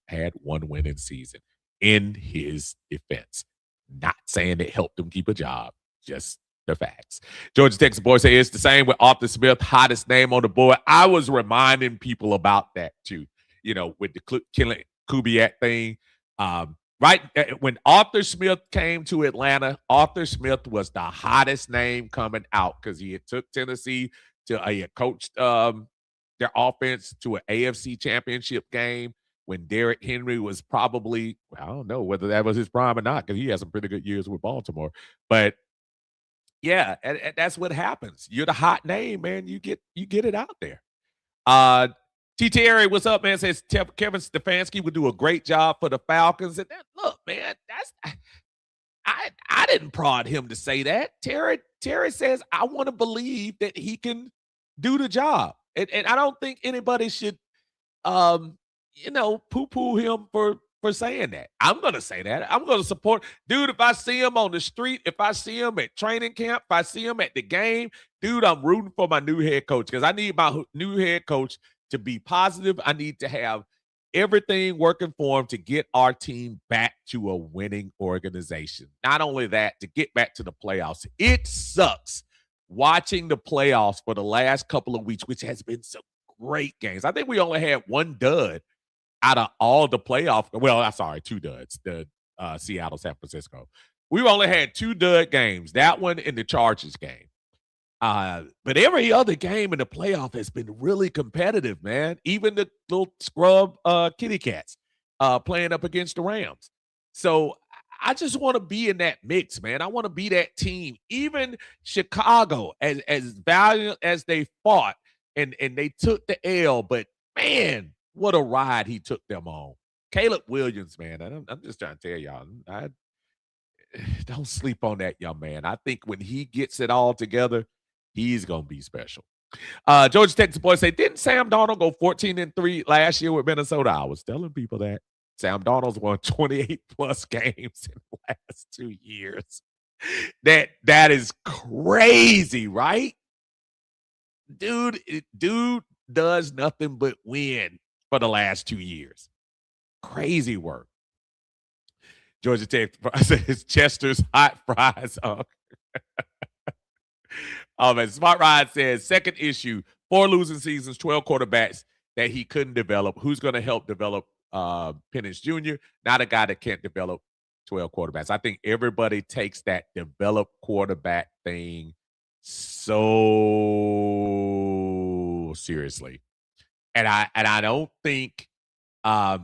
Speaker 1: had one winning season in his defense. Not saying it helped him keep a job, just the facts. Georgia Texas boy say it's the same with Arthur Smith, hottest name on the board. I was reminding people about that too, with the killing Kubiak thing. Right when Arthur Smith came to Atlanta, Arthur Smith was the hottest name coming out because he had took Tennessee to he had coached their offense to an AFC championship game when Derrick Henry was probably, I don't know whether that was his prime or not, because he had some pretty good years with Baltimore. But yeah, and that's what happens. You're the hot name, man. You get it out there. T. Terry, what's up, man? Says Kevin Stefanski would do a great job for the Falcons. And look, man, I didn't prod him to say that. Terry says I want to believe that he can do the job, and I don't think anybody should, poo-poo him for saying that. I'm going to say that. I'm going to support. Dude, if I see him on the street, if I see him at training camp, if I see him at the game, dude, I'm rooting for my new head coach because I need my new head coach to be positive. I need to have everything working for him to get our team back to a winning organization. Not only that, to get back to the playoffs. It sucks watching the playoffs for the last couple of weeks, which has been some great games. I think we only had one dud out of all the playoff. Well, I'm sorry, two duds. The Seattle, San Francisco. We've only had two dud games. That one and the Chargers game. But every other game in the playoff has been really competitive, man. Even the little scrub kitty cats playing up against the Rams. So I just want to be in that mix, man. I want to be that team. Even Chicago, as valiant as they fought and they took the L, but man, what a ride he took them on. Caleb Williams, man. I'm just trying to tell y'all, don't sleep on that young man. I think when he gets it all together, he's going to be special. Georgia Texas boy say, didn't Sam Darnold go 14-3 last year with Minnesota? I was telling people that. Sam Darnold's won 28-plus games in the last 2 years. That is crazy, right? Dude does nothing but win for the last 2 years. Crazy work. Georgia Tech says Chester's hot fries. Man, Smart Ride says second issue, 4 losing seasons, 12 quarterbacks that he couldn't develop. Who's going to help develop Penix Jr.? Not a guy that can't develop 12 quarterbacks. I think everybody takes that develop quarterback thing so seriously. And I don't think if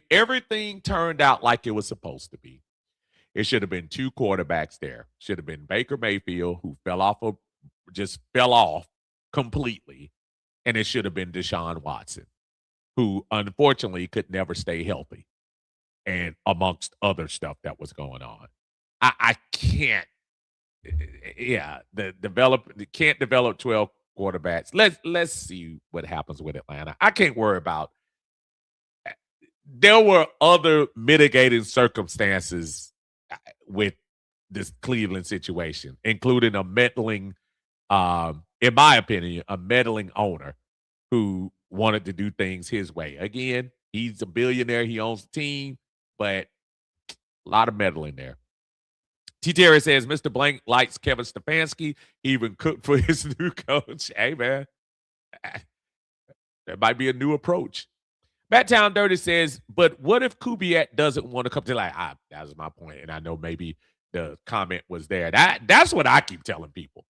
Speaker 1: everything turned out like it was supposed to be, it should have been 2 quarterbacks there. Should have been Baker Mayfield, who just fell off completely, and it should have been Deshaun Watson, who unfortunately could never stay healthy, and amongst other stuff that was going on. I can't. Yeah, can't develop 12 quarterbacks. Let's see what happens with Atlanta. I can't worry about. There were other mitigating circumstances with this Cleveland situation, including a meddling, in my opinion, a meddling owner who wanted to do things his way. Again, he's a billionaire. He owns the team, but a lot of meddling there. T. Terry says, Mr. Blank likes Kevin Stefanski. He even cooked for his new coach. Hey, man, that might be a new approach. Battown Dirty says, but what if Kubiak doesn't want to come to that was my point. And I know maybe the comment was there. That's what I keep telling people.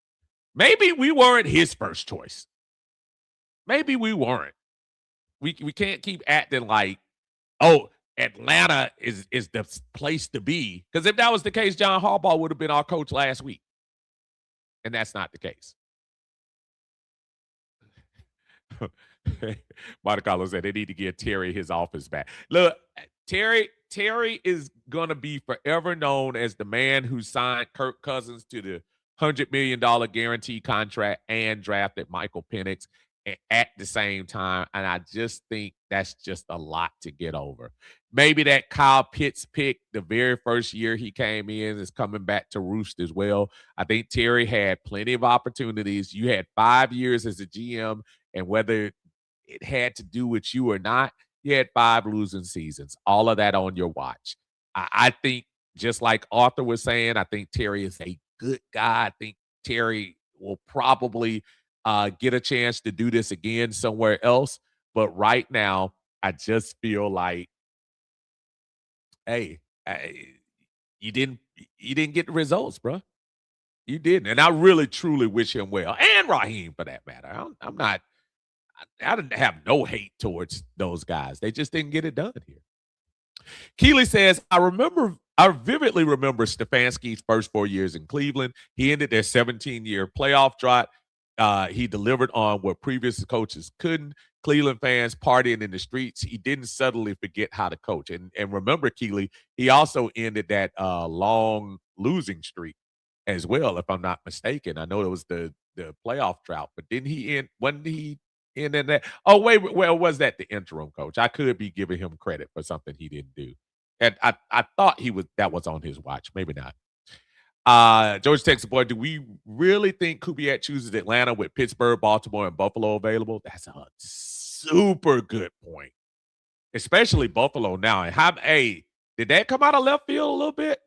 Speaker 1: Maybe we weren't his first choice. Maybe we weren't. We can't keep acting like, oh, Atlanta is the place to be. Because if that was the case, John Harbaugh would have been our coach last week. And that's not the case. Monte Carlo said they need to give Terry his office back. Look, Terry is gonna be forever known as the man who signed Kirk Cousins to the $100 million guarantee contract and drafted Michael Penix at the same time. And I just think that's just a lot to get over. Maybe that Kyle Pitts pick the very first year he came in is coming back to roost as well. I think Terry had plenty of opportunities. You had 5 years as a GM, and whether it had to do with you or not, you had 5 losing seasons. All of that on your watch. I think, just like Arthur was saying, I think Terry is a good guy. I think Terry will probably get a chance to do this again somewhere else. But right now, I just feel like, hey, you didn't get the results, bro. You didn't, and I really truly wish him well, and Raheem for that matter. I'm not. I didn't have no hate towards those guys. They just didn't get it done here. Keeley says, I vividly remember Stefanski's first 4 years in Cleveland. He ended their 17-year playoff drought. He delivered on what previous coaches couldn't. Cleveland fans partying in the streets. He didn't suddenly forget how to coach. And remember, Keeley, he also ended that long losing streak as well, if I'm not mistaken. I know it was the playoff drought, but didn't he end? Wasn't he in that? Oh, wait, well, was that the interim coach? I could be giving him credit for something he didn't do. And I thought that was on his watch. Maybe not. George Texas boy, do we really think Kubiak chooses Atlanta with Pittsburgh, Baltimore, and Buffalo available? That's a super good point. Especially Buffalo now. And hey, did that come out of left field a little bit?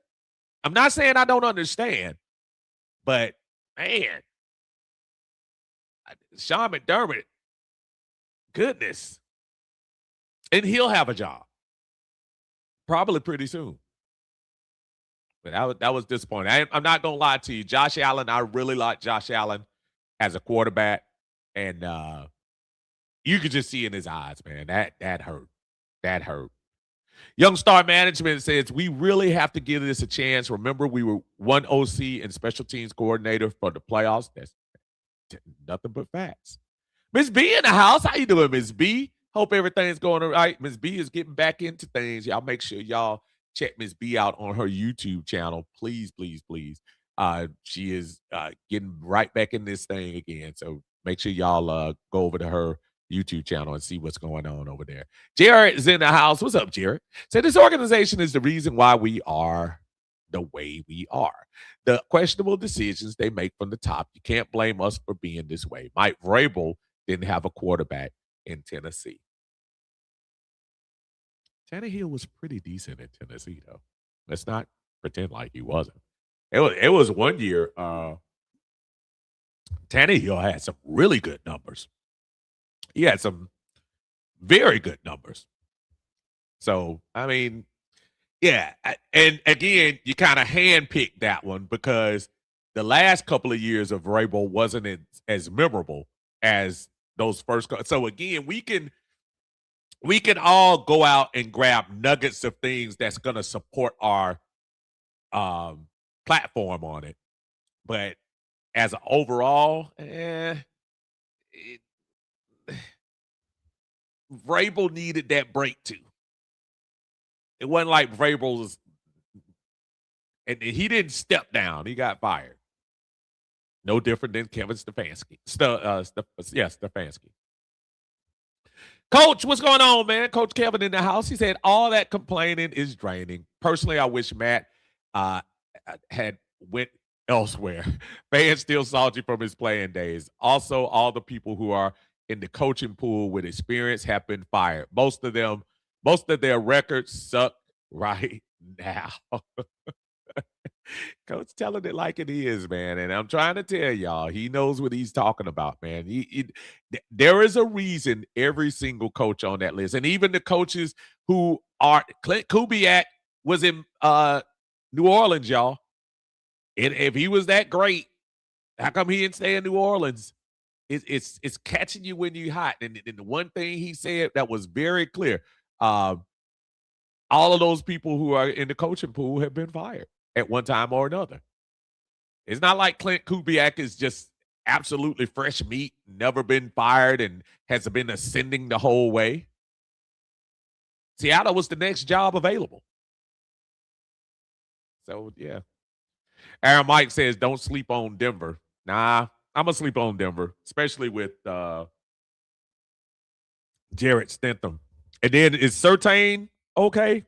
Speaker 1: I'm not saying I don't understand, but man, Sean McDermott, goodness. And he'll have a job. Probably pretty soon. But that was disappointing. I'm not going to lie to you. Josh Allen, I really like Josh Allen as a quarterback. And you could just see in his eyes, man, that hurt. That hurt. Young Star Management says, we really have to give this a chance. Remember, we were one OC and special teams coordinator for the playoffs. That's nothing but facts. Miss B in the house. How you doing, Miss B? Hope everything's going all right. Miss B is getting back into things. Y'all make sure y'all check Miss B out on her YouTube channel. Please, please, please. She is getting right back in this thing again. So make sure y'all go over to her YouTube channel and see what's going on over there. Jared is in the house. What's up, Jared? So this organization is the reason why we are the way we are. The questionable decisions they make from the top. You can't blame us for being this way. Mike Vrabel didn't have a quarterback in Tennessee. Tannehill was pretty decent in Tennessee, though. Let's not pretend like he wasn't. It was 1 year. Tannehill had some really good numbers. He had some very good numbers. So, I mean, yeah. And again, you kind of handpicked that one because the last couple of years of Vrabel wasn't as memorable as those first. So again, we can all go out and grab nuggets of things that's going to support our platform on it. But as an overall, Vrabel needed that break too. It wasn't like Vrabel's, and he didn't step down. He got fired. No different than Kevin Stefanski. Stefanski. Coach, what's going on, man? Coach Kevin in the house. He said, all that complaining is draining. Personally, I wish Matt had went elsewhere. Fans still salty from his playing days. Also, all the people who are in the coaching pool with experience have been fired. Most of their records suck right now. Coach telling it like it is, man. And I'm trying to tell y'all, he knows what he's talking about, man. There is a reason every single coach on that list, and even the coaches who are Clint Kubiak was in New Orleans, y'all. And if he was that great, how come he didn't stay in New Orleans? It's catching you when you're hot. And the one thing he said that was very clear, all of those people who are in the coaching pool have been fired at one time or another. It's not like Clint Kubiak is just absolutely fresh meat, never been fired, and has been ascending the whole way. Seattle was the next job available. So yeah. Aaron Mike says, don't sleep on Denver. Nah, I'm gonna sleep on Denver, especially with Jarrett Stentham. And then is Surtain okay?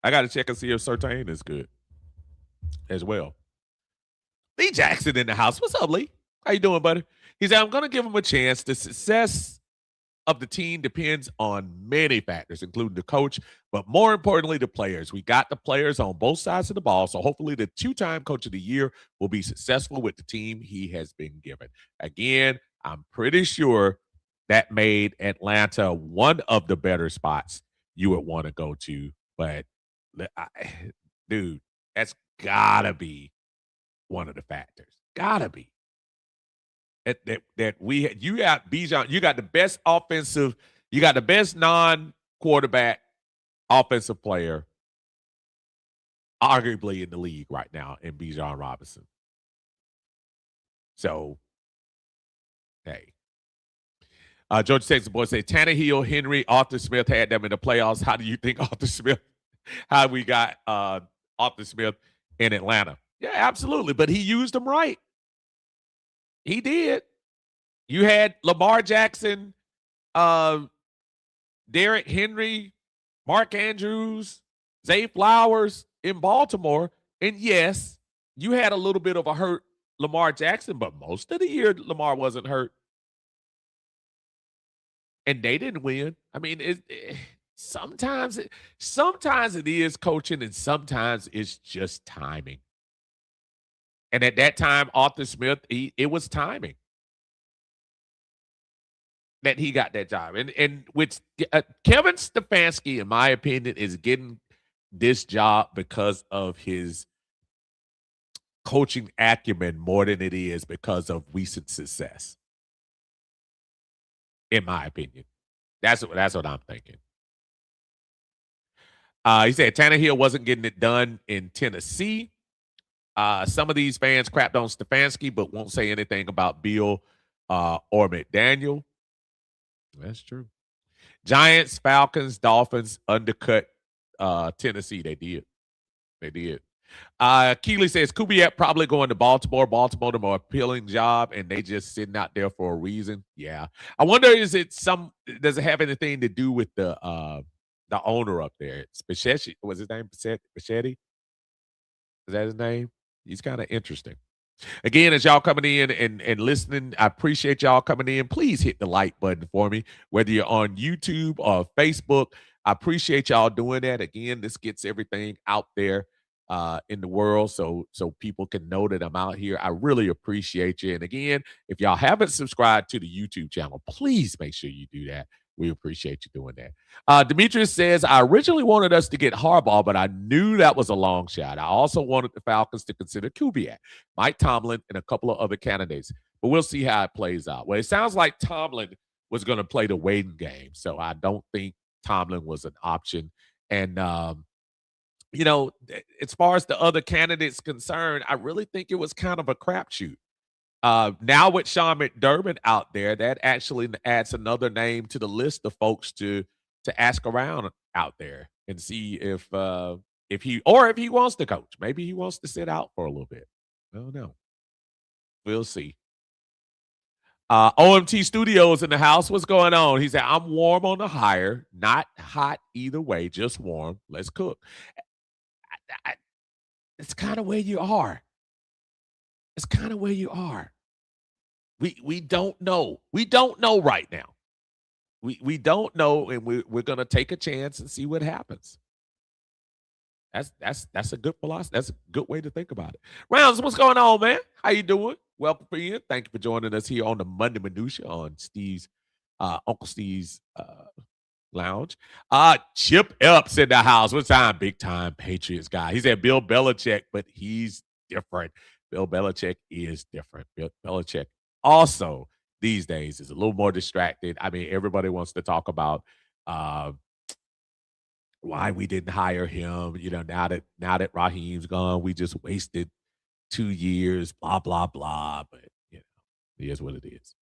Speaker 1: I gotta check and see if Surtain is good as well. Lee Jackson in the house. What's up, Lee? How you doing, buddy? He said, I'm gonna give him a chance. The success of the team depends on many factors, including the coach, but more importantly, the players. We got the players on both sides of the ball, so hopefully the two-time coach of the year will be successful with the team he has been given. Again, I'm pretty sure that made Atlanta one of the better spots you would want to go to, but dude, that's gotta be one of the factors. Gotta be. You got Bijan, you got the best offensive, you got the best non-quarterback offensive player, arguably in the league right now in Bijan Robinson. So, hey. George Texas boy say Tannehill, Henry, Arthur Smith had them in the playoffs. How do you think Arthur Smith? How we got Arthur Smith in Atlanta? Yeah, absolutely. But he used them right. He did. You had Lamar Jackson, Derrick Henry, Mark Andrews, Zay Flowers in Baltimore. And yes, you had a little bit of a hurt Lamar Jackson, but most of the year Lamar wasn't hurt. And they didn't win. I mean, sometimes it is coaching, and sometimes it's just timing. And at that time, Arthur Smith, it was timing that he got that job. And with Kevin Stefanski, in my opinion, is getting this job because of his coaching acumen more than it is because of recent success. In my opinion, that's what I'm thinking. He said Tannehill wasn't getting it done in Tennessee. Some of these fans crapped on Stefanski, but won't say anything about Bill or McDaniel. That's true. Giants, Falcons, Dolphins undercut Tennessee. They did. They did. Keeley says Kubiak probably going to Baltimore. Baltimore, the more appealing job, and they just sitting out there for a reason. Yeah. I wonder, does it have anything to do with the owner up there? Spachetti, was his name Spachetti? Is that his name? He's kind of interesting. Again, as y'all coming in and listening, I appreciate y'all coming in. Please hit the like button for me, whether you're on YouTube or Facebook. I appreciate y'all doing that. Again, this gets everything out there in the world so people can know that I'm out here. I really appreciate you. And again, if y'all haven't subscribed to the YouTube channel, please make sure you do that. We appreciate you doing that. Demetrius says, I originally wanted us to get Harbaugh, but I knew that was a long shot. I also wanted the Falcons to consider Kubiak, Mike Tomlin, and a couple of other candidates. But we'll see how it plays out. Well, it sounds like Tomlin was going to play the waiting game. So I don't think Tomlin was an option. And, as far as the other candidates concerned, I really think it was kind of a crapshoot. Now with Sean McDermott out there, that actually adds another name to the list of folks to ask around out there and see if he wants to coach. Maybe he wants to sit out for a little bit. I don't know. We'll see. OMT Studios in the house. What's going on? He said, I'm warm on the hire, not hot either way, just warm. Let's cook. It's kind of where you are. It's kind of where you are. We don't know. We don't know right now. We don't know, and we're gonna take a chance and see what happens. That's a good philosophy. That's a good way to think about it. Rounds, what's going on, man? How you doing? Welcome in. Thank you for joining us here on the Monday Minutia on Steve's Uncle Steve's Lounge. Chip Epps in the house. What time? Big time Patriots guy. He said Bill Belichick, but he's different. Bill Belichick is different. Bill Belichick also these days is a little more distracted. I mean, everybody wants to talk about why we didn't hire him. Now that Raheem's gone, we just wasted 2 years, blah, blah, blah. But It is what it is.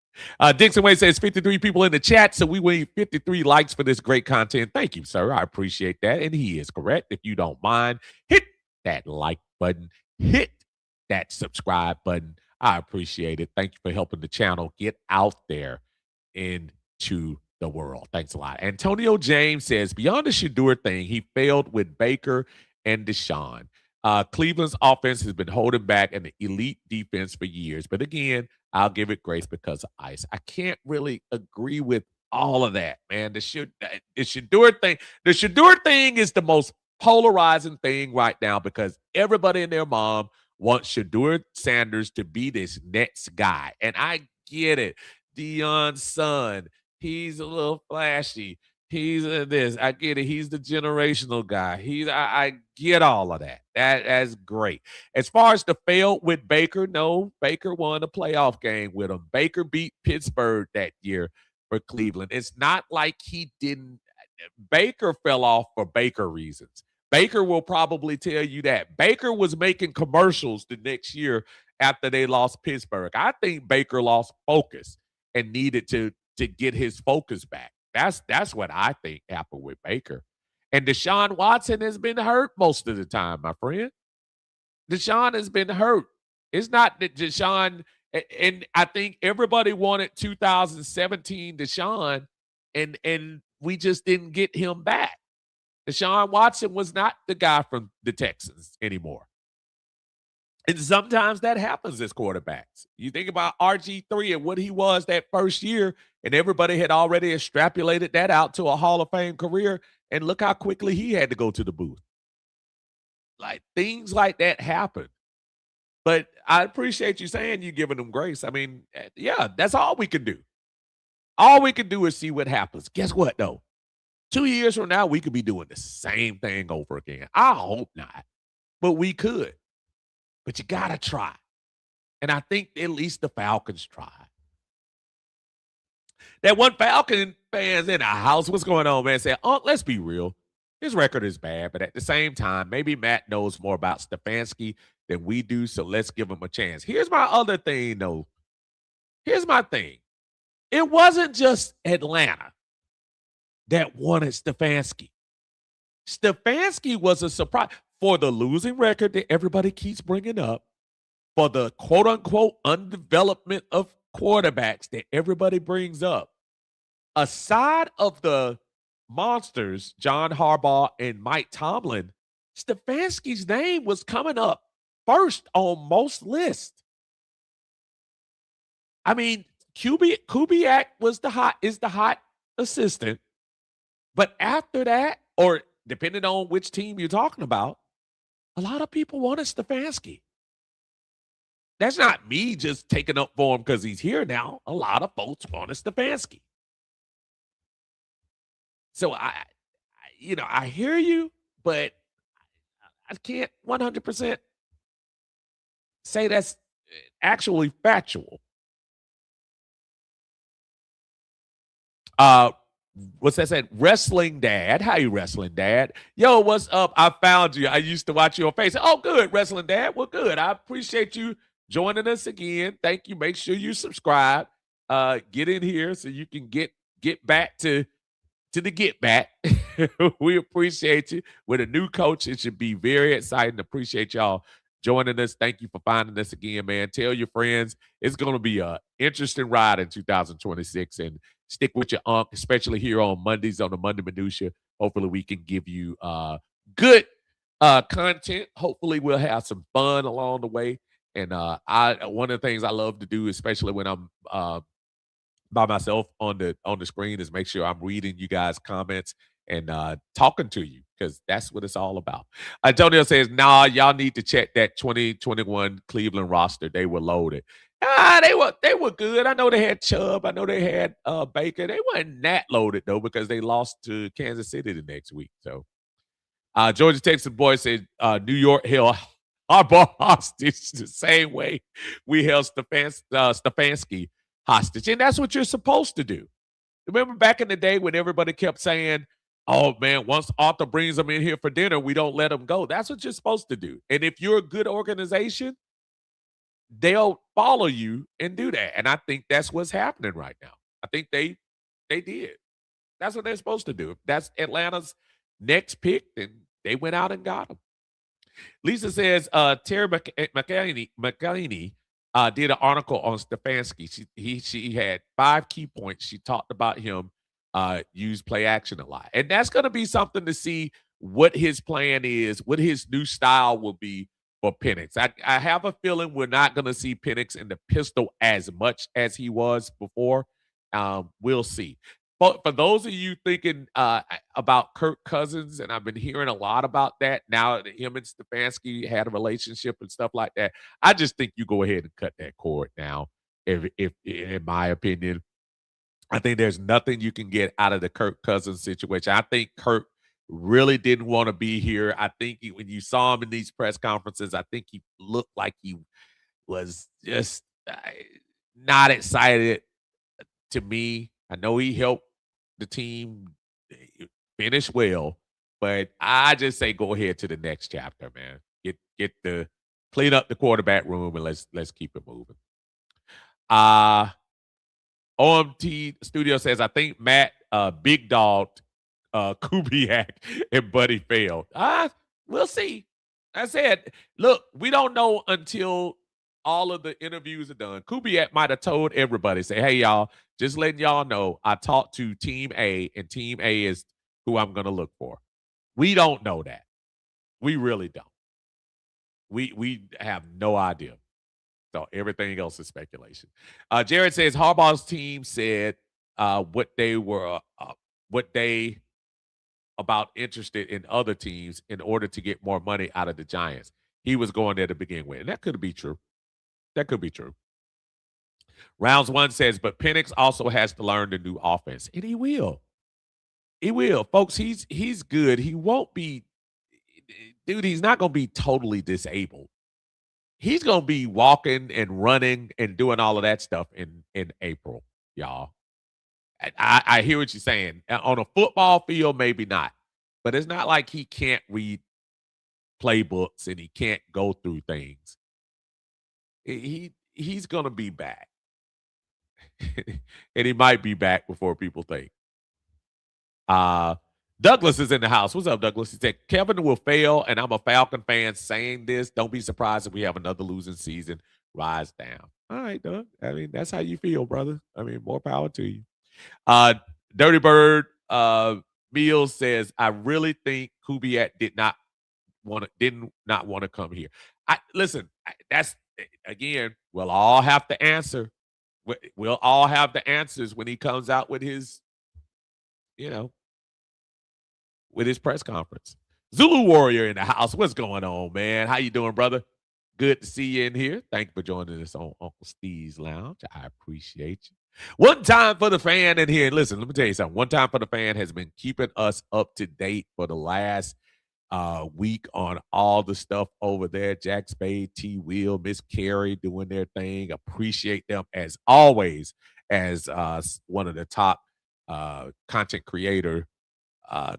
Speaker 1: Dixon Way says 53 people in the chat, so we need 53 likes for this great content. Thank you, sir. I appreciate that. And he is correct. If you don't mind, hit that like button, hit that subscribe button. I appreciate it. Thank you for helping the channel get out there into the world. Thanks a lot. Antonio James says, beyond the Shador thing, he failed with Baker and Deshaun. Cleveland's offense has been holding back an elite defense for years. But again, I'll give it grace because of ice. I can't really agree with all of that, man. The Shador thing is the most polarizing thing right now because everybody and their mom wants Shador Sanders to be this next guy. And I get it. Deion's son, he's a little flashy. He's this. I get it. He's the generational guy. I get all of that. That's great. As far as the fail with Baker, no, Baker won a playoff game with him. Baker beat Pittsburgh that year for Cleveland. It's not like he didn't. Baker fell off for Baker reasons. Baker will probably tell you that. Baker was making commercials the next year after they lost Pittsburgh. I think Baker lost focus and needed to get his focus back. That's what I think happened with Baker. And Deshaun Watson has been hurt most of the time, my friend. Deshaun has been hurt. It's not that Deshaun, and I think everybody wanted 2017 Deshaun, and we just didn't get him back. Deshaun Watson was not the guy from the Texans anymore. And sometimes that happens as quarterbacks. You think about RG3 and what he was that first year, and everybody had already extrapolated that out to a Hall of Fame career, and look how quickly he had to go to the booth. Like, things like that happen. But I appreciate you saying you're giving them grace. I mean, yeah, that's all we can do. All we can do is see what happens. Guess what, though? 2 years from now, we could be doing the same thing over again. I hope not, but we could. But you got to try. And I think at least the Falcons tried. That one Falcon fans in the house, what's going on, man? Said, oh, let's be real. His record is bad, but at the same time, maybe Matt knows more about Stefanski than we do, so let's give him a chance. Here's my other thing, though. Here's my thing. It wasn't just Atlanta that wanted Stefanski. Stefanski was a surprise for the losing record that everybody keeps bringing up, for the quote-unquote undevelopment of quarterbacks that everybody brings up. Aside of the monsters, John Harbaugh and Mike Tomlin, Stefanski's name was coming up first on most lists. I mean, Kubiak is the hot assistant. But after that, or depending on which team you're talking about, a lot of people wanted Stefanski. That's not me just taking up for him because he's here now. A lot of folks wanted Stefanski. So I hear you, but I can't 100% say that's actually factual. What's that said? Wrestling Dad. How you, Wrestling Dad? Yo, what's up? I found you. I used to watch you on Facebook. Oh, good, Wrestling Dad. Well, good. I appreciate you joining us again. Thank you. Make sure you subscribe. Get in here so you can get back to the get back. We appreciate you. With a new coach, it should be very exciting. Appreciate y'all joining us. Thank you for finding us again, man. Tell your friends. It's going to be an interesting ride in 2026, and stick with your unc, especially here on Mondays on the Monday Minutia. Hopefully we can give you good content. Hopefully we'll have some fun along the way. And one of the things I love to do, especially when I'm by myself on the screen, is make sure I'm reading you guys' comments and talking to you, because that's what it's all about. Antonio says, nah, y'all need to check that 2021 Cleveland roster. They were loaded. They were good. I know they had Chubb. I know they had Baker. They weren't that loaded, though, because they lost to Kansas City the next week. So Georgia Texas boy said New York held Harbaugh hostage the same way we held Stefanski hostage. And that's what you're supposed to do. Remember back in the day when everybody kept saying, oh, man, once Arthur brings them in here for dinner, we don't let them go. That's what you're supposed to do. And if you're a good organization, they'll follow you and do that. And I think that's what's happening right now. I think they did. That's what they're supposed to do. If that's Atlanta's next pick, then they went out and got him. Lisa says Terry McElhaney did an article on Stefanski. She had 5 key points. She talked about him use play action a lot. And that's going to be something to see what his plan is, what his new style will be for Penix. I have a feeling we're not going to see Penix in the pistol as much as he was before. We'll see. But for those of you thinking about Kirk Cousins, and I've been hearing a lot about that now that him and Stefanski had a relationship and stuff like that, I just think you go ahead and cut that cord now. If in my opinion, I think there's nothing you can get out of the Kirk Cousins situation. I think Kirk really didn't want to be here. I think when you saw him in these press conferences, I think he looked like he was just not excited to me. I know he helped the team finish well, but I just say go ahead to the next chapter, man. Clean up the quarterback room and let's keep it moving. OMT Studio says, I think Matt big dog Kubiak and Buddy failed. We'll see. I said, look, we don't know until all of the interviews are done. Kubiak might have told everybody, say, hey, y'all, just letting y'all know, I talked to Team A, and Team A is who I'm going to look for. We don't know that. We really don't. We have no idea. So everything else is speculation. Jared says Harbaugh's team said what they about interested in other teams in order to get more money out of the Giants. He was going there to begin with. And that could be true. That could be true. Rounds 1 says, but Penix also has to learn the new offense. And he will. He will. Folks, he's good. He won't be, dude, he's not going to be totally disabled. He's going to be walking and running and doing all of that stuff in April, y'all. I hear what you're saying. On a football field, maybe not. But it's not like he can't read playbooks and he can't go through things. He's going to be back. And he might be back before people think. Douglas is in the house. What's up, Douglas? He said, Kevin will fail, and I'm a Falcon fan saying this. Don't be surprised if we have another losing season. Rise down. All right, Doug. I mean, that's how you feel, brother. I mean, more power to you. Dirty Bird Mills says, I really think Kubiak didn't want to come here. Listen, that's, again, we'll all have to answer. We'll all have the answers when he comes out with his, with his press conference. Zulu Warrior in the house. What's going on, man? How you doing, brother? Good to see you in here. Thank you for joining us on Uncle Steve's Lounge. I appreciate you. One time for the fan in here. Listen, let me tell you something. One time for the fan has been keeping us up to date for the last week on all the stuff over there. Jack Spade, T. Will, Miss Carey doing their thing. Appreciate them as always as one of the top content creator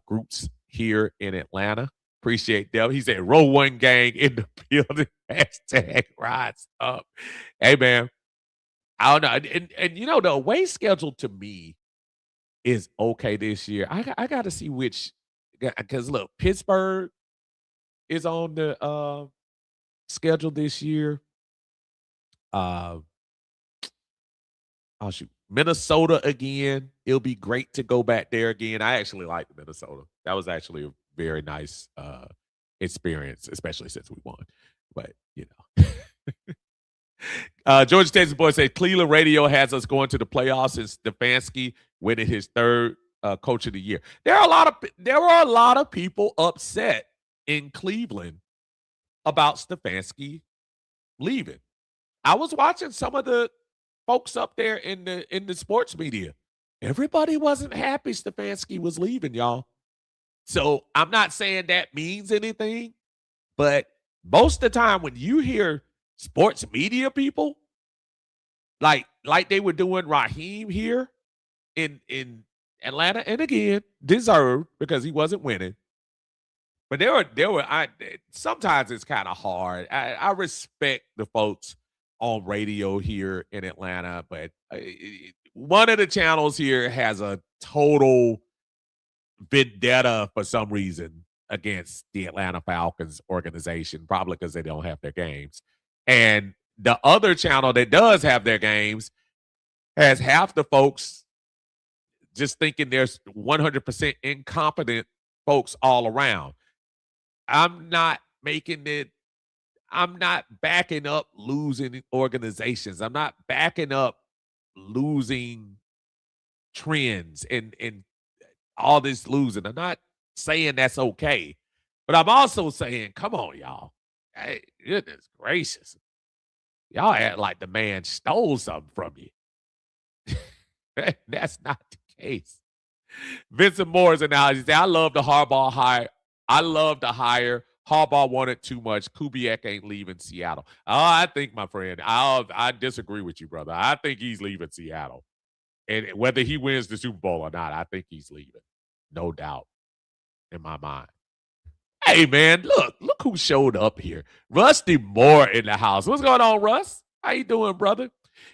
Speaker 1: groups here in Atlanta. Appreciate them. He said, row one gang in the building. Hashtag rise up. Hey, man. I don't know. And the away schedule to me is okay this year. I got to see which, because look, Pittsburgh is on the schedule this year. Oh, shoot. Minnesota again. It'll be great to go back there again. I actually like Minnesota. That was actually a very nice experience, especially since we won. But, Georgia Texas boy said Cleveland radio has us going to the playoffs and Stefanski winning his third coach of the year. There are a lot of people upset in Cleveland about Stefanski leaving. I was watching some of the folks up there in the sports media. Everybody wasn't happy Stefanski was leaving, y'all. So I'm not saying that means anything, but most of the time when you hear sports media people, like they were doing Raheem here in Atlanta, and again, deserved because he wasn't winning. But there were sometimes it's kind of hard. I respect the folks on radio here in Atlanta, but one of the channels here has a total vendetta for some reason against the Atlanta Falcons organization, probably because they don't have their games. And the other channel that does have their games has half the folks just thinking there's 100% incompetent folks all around. I'm not making it, I'm not backing up losing organizations. I'm not backing up losing trends and all this losing. I'm not saying that's okay. But I'm also saying, come on, y'all. Hey, goodness gracious. Y'all act like the man stole something from you. That's not the case. Vincent Moore's analogy said, I love the Harbaugh hire. I love the hire. Harbaugh wanted too much. Kubiak ain't leaving Seattle. Oh, I think, my friend, I disagree with you, brother. I think he's leaving Seattle. And whether he wins the Super Bowl or not, I think he's leaving. No doubt in my mind. Hey, man, look who showed up here. Rusty Moore in the house. What's going on, Russ? How you doing, brother?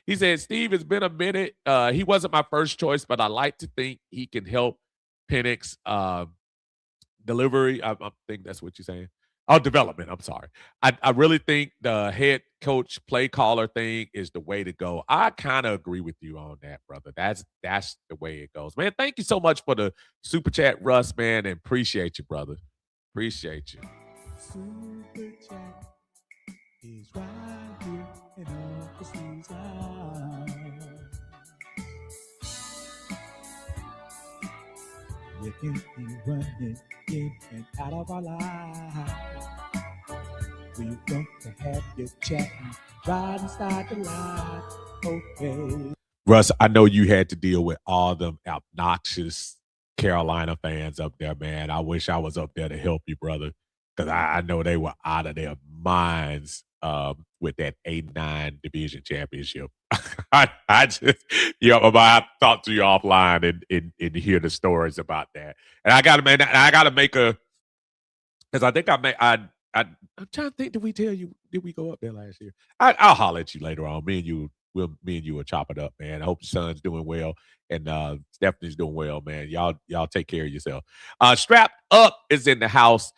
Speaker 1: He said, Steve, it's been a minute. He wasn't my first choice, but I like to think he can help Penix delivery. I think that's what you're saying. Oh, development. I'm sorry. I really think the head coach play caller thing is the way to go. I kind of agree with you on that, brother. That's the way it goes. Man, thank you so much for the super chat, Russ, man, and appreciate you, brother. Appreciate you. Super chat is right here in Uncle Steve's house. You can be running in and out of our lives. We're going to have you chatting right inside the line. Okay. Russ, I know you had to deal with all them obnoxious Carolina fans up there, man. I wish I was up there to help you, brother, because I know they were out of their minds with that 89 division championship. I just, I talk to you offline and hear the stories about that. And I gotta, man, I gotta make a, because I think I'm trying to think. Did we tell you? Did we go up there last year? I'll holler at you later on. Me and you will chop it up, man. I hope your son's doing well and Stephanie's doing well, man. Y'all take care of yourself. Strapped Up is in the house.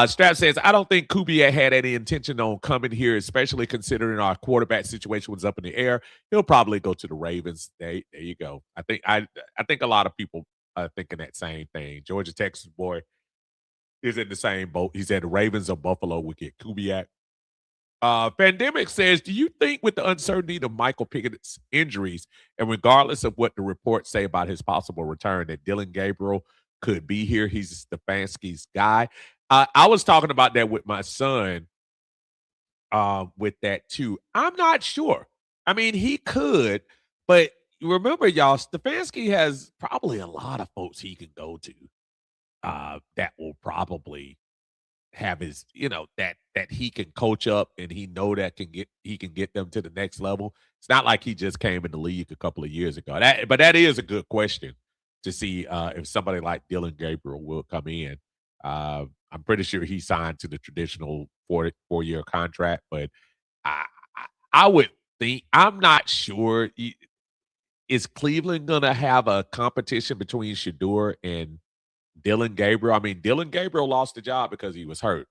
Speaker 1: Strap says, I don't think Kubiak had any intention on coming here, especially considering our quarterback situation was up in the air. He'll probably go to the Ravens. There you go. I think a lot of people are thinking that same thing. Georgia Texas boy is in the same boat. He said the Ravens or Buffalo would get Kubiak. Pandemic says, do you think with the uncertainty of Michael Pickett's injuries and regardless of what the reports say about his possible return, that Dylan Gabriel could be here? He's Stefanski's guy. I was talking about that with my son with that too. I'm not sure. I mean, he could, but remember, y'all, Stefanski has probably a lot of folks he can go to that will probably have his, that he can coach up and he can get them to the next level. It's not like he just came in the league a couple of years ago. But that is a good question to see if somebody like Dylan Gabriel will come in. I'm pretty sure he signed to the traditional 4-year contract, but I would think, I'm not sure. Is Cleveland going to have a competition between Shador and Dylan Gabriel? I mean, Dylan Gabriel lost the job because he was hurt.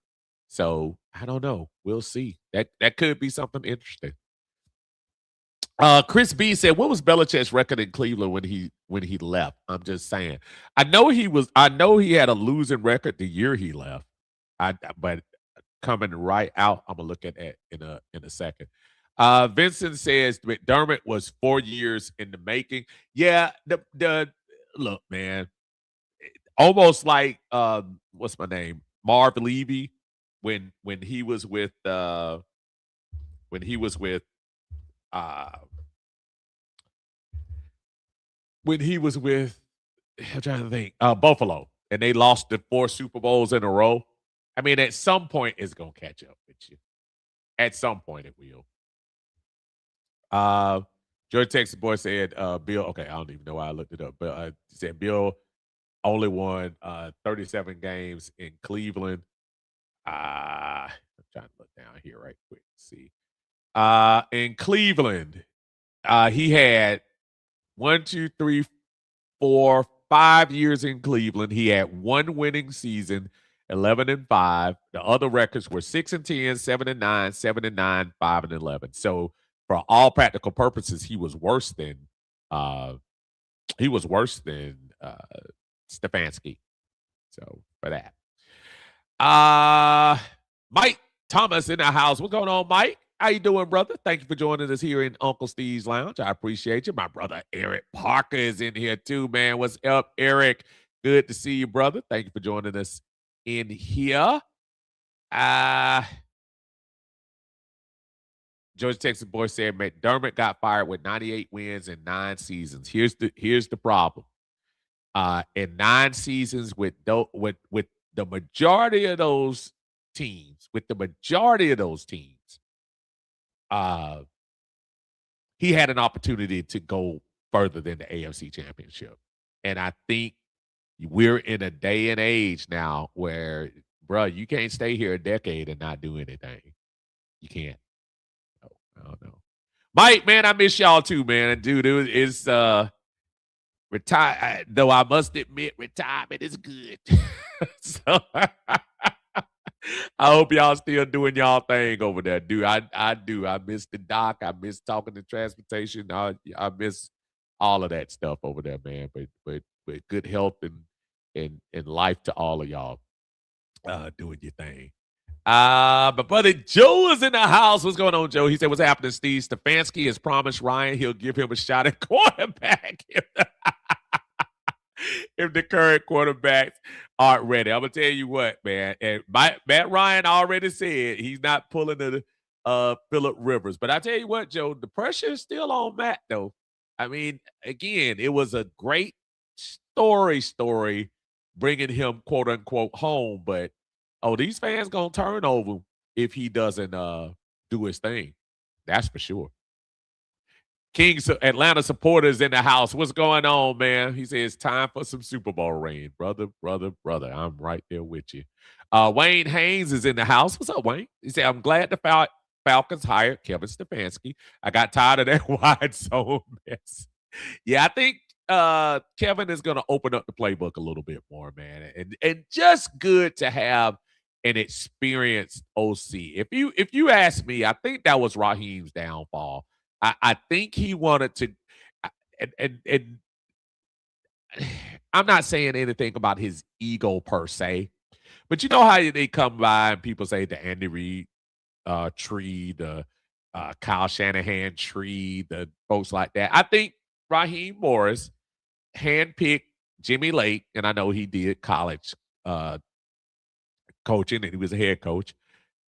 Speaker 1: So I don't know. We'll see. That could be something interesting. Chris B said, what was Belichick's record in Cleveland when he left? I'm just saying. I know he had a losing record the year he left. But coming right out, I'm gonna look at that in a second. Vincent says McDermott was 4 years in the making. Yeah, the look, man, almost like what's my name? Marv Levy when he was with I'm trying to think, Buffalo, and they lost the 4 Super Bowls in a row. I mean, at some point it's gonna catch up with you. At some point it will. George Texas boy said, Bill, okay, I don't even know why I looked it up, but he said Bill only won 37 games in Cleveland. I'm trying to look down here right quick to see. In Cleveland, he had 1, 2, 3, 4, 5 years in Cleveland. He had one winning season, 11-5. The other records were 6-10, 7-9, 7-9, 5-11. So for all practical purposes, uh he was worse than Stefanski. So for that. Uh Mike Thomas in the house. What's going on, Mike? How you doing, brother? Thank you for joining us here in Uncle Steve's Lounge. I appreciate you. My brother Eric Parker is in here too, man. What's up, Eric? Good to see you, brother. Thank you for joining us in here. Georgia Texas boy said McDermott got fired with 98 wins in 9 seasons. Here's the problem. In 9 seasons with the majority of those teams, he had an opportunity to go further than the AFC Championship. And I think we're in a day and age now where, bro, you can't stay here a decade and not do anything. You can't. I don't know. Mike, man, I miss y'all too, man. Dude, it's retire. Though I must admit, retirement is good. So I hope y'all still doing y'all thing over there, dude. I do. I miss the doc. I miss talking to transportation. I miss all of that stuff over there, man. But good health and life to all of y'all doing your thing. My brother Joe is in the house. What's going on, Joe? He said, "What's happening, Steve? Stefanski has promised Ryan he'll give him a shot at quarterback if the current quarterbacks aren't ready." I'm gonna tell you what, man. And Matt Ryan already said he's not pulling the Phillip Rivers. But I tell you what, Joe, the pressure is still on Matt, though. I mean, again, it was a great story bringing him quote unquote home, but these fans gonna turn over if he doesn't do his thing. That's for sure. King's Atlanta supporters in the house. What's going on, man? He says time for some Super Bowl rain. Brother. I'm right there with you. Wayne Haynes is in the house. What's up, Wayne? He said, I'm glad the Falcons hired Kevin Stefanski. I got tired of that wide zone mess. Yeah, I think Kevin is going to open up the playbook a little bit more, man. And just good to have an experienced OC. If you ask me, I think that was Raheem's downfall. I think he wanted to, and I'm not saying anything about his ego per se, but you know how they come by and people say the Andy Reid tree, the Kyle Shanahan tree, the folks like that. I think Raheem Morris handpicked Jimmy Lake, and I know he did college coaching, and he was a head coach.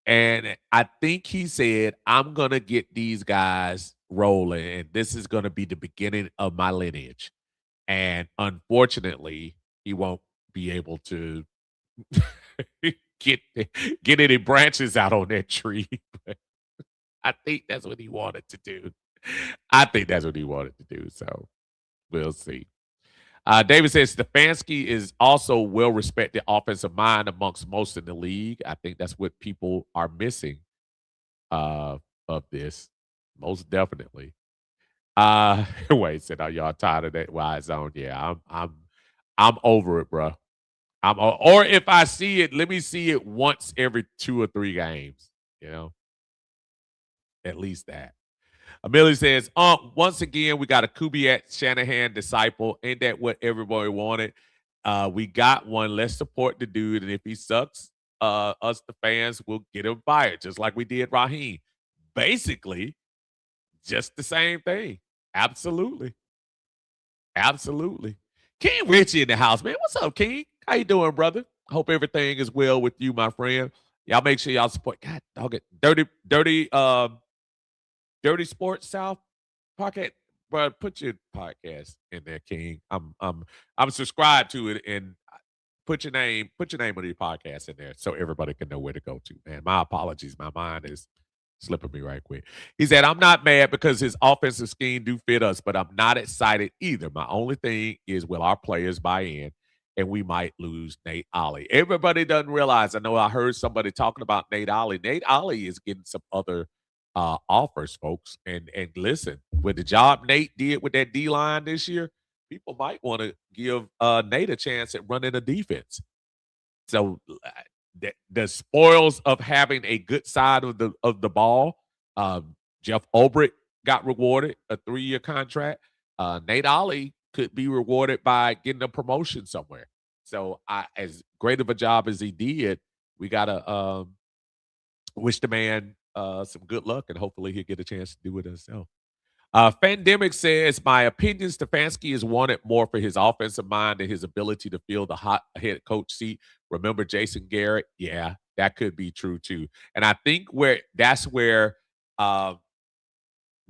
Speaker 1: And I think he said, I'm going to get these guys rolling, and this is going to be the beginning of my lineage. And unfortunately, he won't be able to get any branches out on that tree. But I think that's what he wanted to do. So we'll see. David says Stefanski is also well-respected offensive mind amongst most in the league. I think that's what people are missing of this, most definitely. Wait, said, are y'all tired of that wide zone? Yeah, I'm over it, bro. Or if I see it, let me see it once every 2 or 3 games. You know, at least that. Amelia says, once again, we got a Kubiak Shanahan disciple. Ain't that what everybody wanted? We got one. Let's support the dude. And if he sucks, us, the fans, will get him fired, just like we did Raheem. Basically, just the same thing. Absolutely. King Richie in the house, man. What's up, King? How you doing, brother? Hope everything is well with you, my friend. Y'all make sure y'all support. God dog it. Dirty Sports South podcast, but put your podcast in there, King. I'm subscribed to it, and put your name on your podcast in there so everybody can know where to go to. Man, my apologies. My mind is slipping me right quick. He said, I'm not mad because his offensive scheme do fit us, but I'm not excited either. My only thing is, will our players buy in? And we might lose Nate Ollie. Everybody doesn't realize. I know I heard somebody talking about Nate Ollie. Nate Ollie is getting some other offers, folks. And listen, with the job Nate did with that D line this year, people might want to give Nate a chance at running a defense. So the spoils of having a good side of the ball. Jeff Ulbrich got rewarded a 3-year contract. Nate Ollie could be rewarded by getting a promotion somewhere. So as great of a job as he did, we gotta wish the man some good luck, and hopefully he'll get a chance to do it himself. Fandemic says, my opinion, Stefanski is wanted more for his offensive mind and his ability to fill the hot head coach seat. Remember Jason Garrett? Yeah, that could be true too. And I think where uh,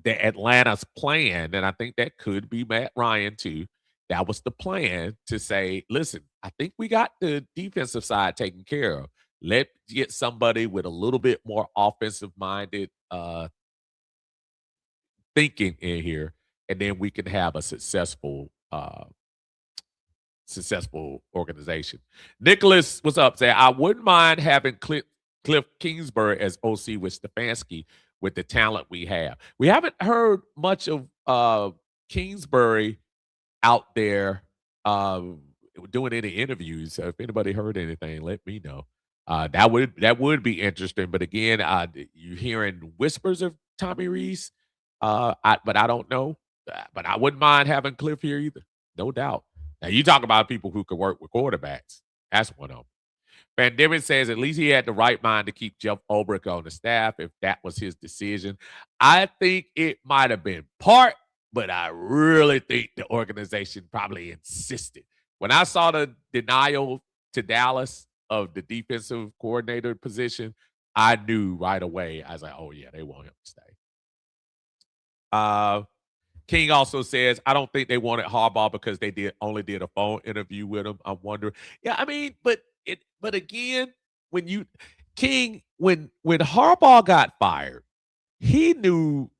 Speaker 1: the Atlanta's plan, and I think that could be Matt Ryan too. That was the plan to say, listen, I think we got the defensive side taken care of. Let's get somebody with a little bit more offensive minded thinking in here, and then we can have a successful organization. Nicholas, what's up? Say, I wouldn't mind having Cliff Kingsbury as OC with Stefanski with the talent we have. We haven't heard much of Kingsbury out there doing any interviews. So if anybody heard anything, let me know. That would be interesting. But again, you hearing whispers of Tommy Reese. But I don't know. But I wouldn't mind having Cliff here either. No doubt. Now you talk about people who can work with quarterbacks. That's one of them. Van Dimmen says at least he had the right mind to keep Jeff Ulbrich on the staff if that was his decision. I think it might have been part, but I really think the organization probably insisted. When I saw the denial to Dallas of the defensive coordinator position, I knew right away. I was like, oh, yeah, they want him to stay. King also says, I don't think they wanted Harbaugh because they only did a phone interview with him. I'm wondering. Yeah, I mean, but again, when Harbaugh got fired, he knew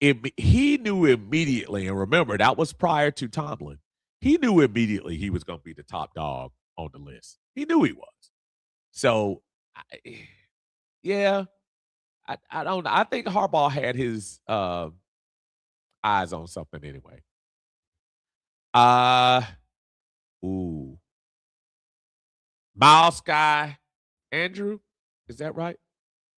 Speaker 1: immediately, and remember that was prior to Tomlin. He knew immediately he was going to be the top dog on the list. He knew he was. So, yeah, I don't know. I think Harbaugh had his eyes on something anyway. Ooh. Miles Sky Andrew, is that right?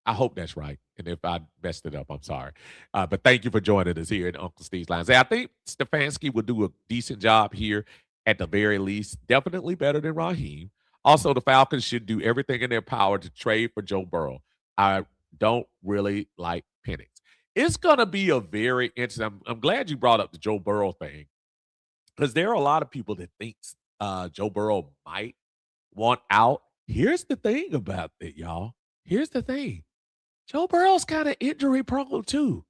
Speaker 1: I hope that's right. And if I messed it up, I'm sorry. But thank you for joining us here in Uncle Steve's Lounge. I think Stefanski will do a decent job here at the very least. Definitely better than Raheem. Also, the Falcons should do everything in their power to trade for Joe Burrow. I don't really like Penix. It's going to be a very interesting. I'm glad you brought up the Joe Burrow thing because there are a lot of people that think Joe Burrow might want out. Here's the thing about it, y'all. Here's the thing. Joe Burrow's kind of injury prone too.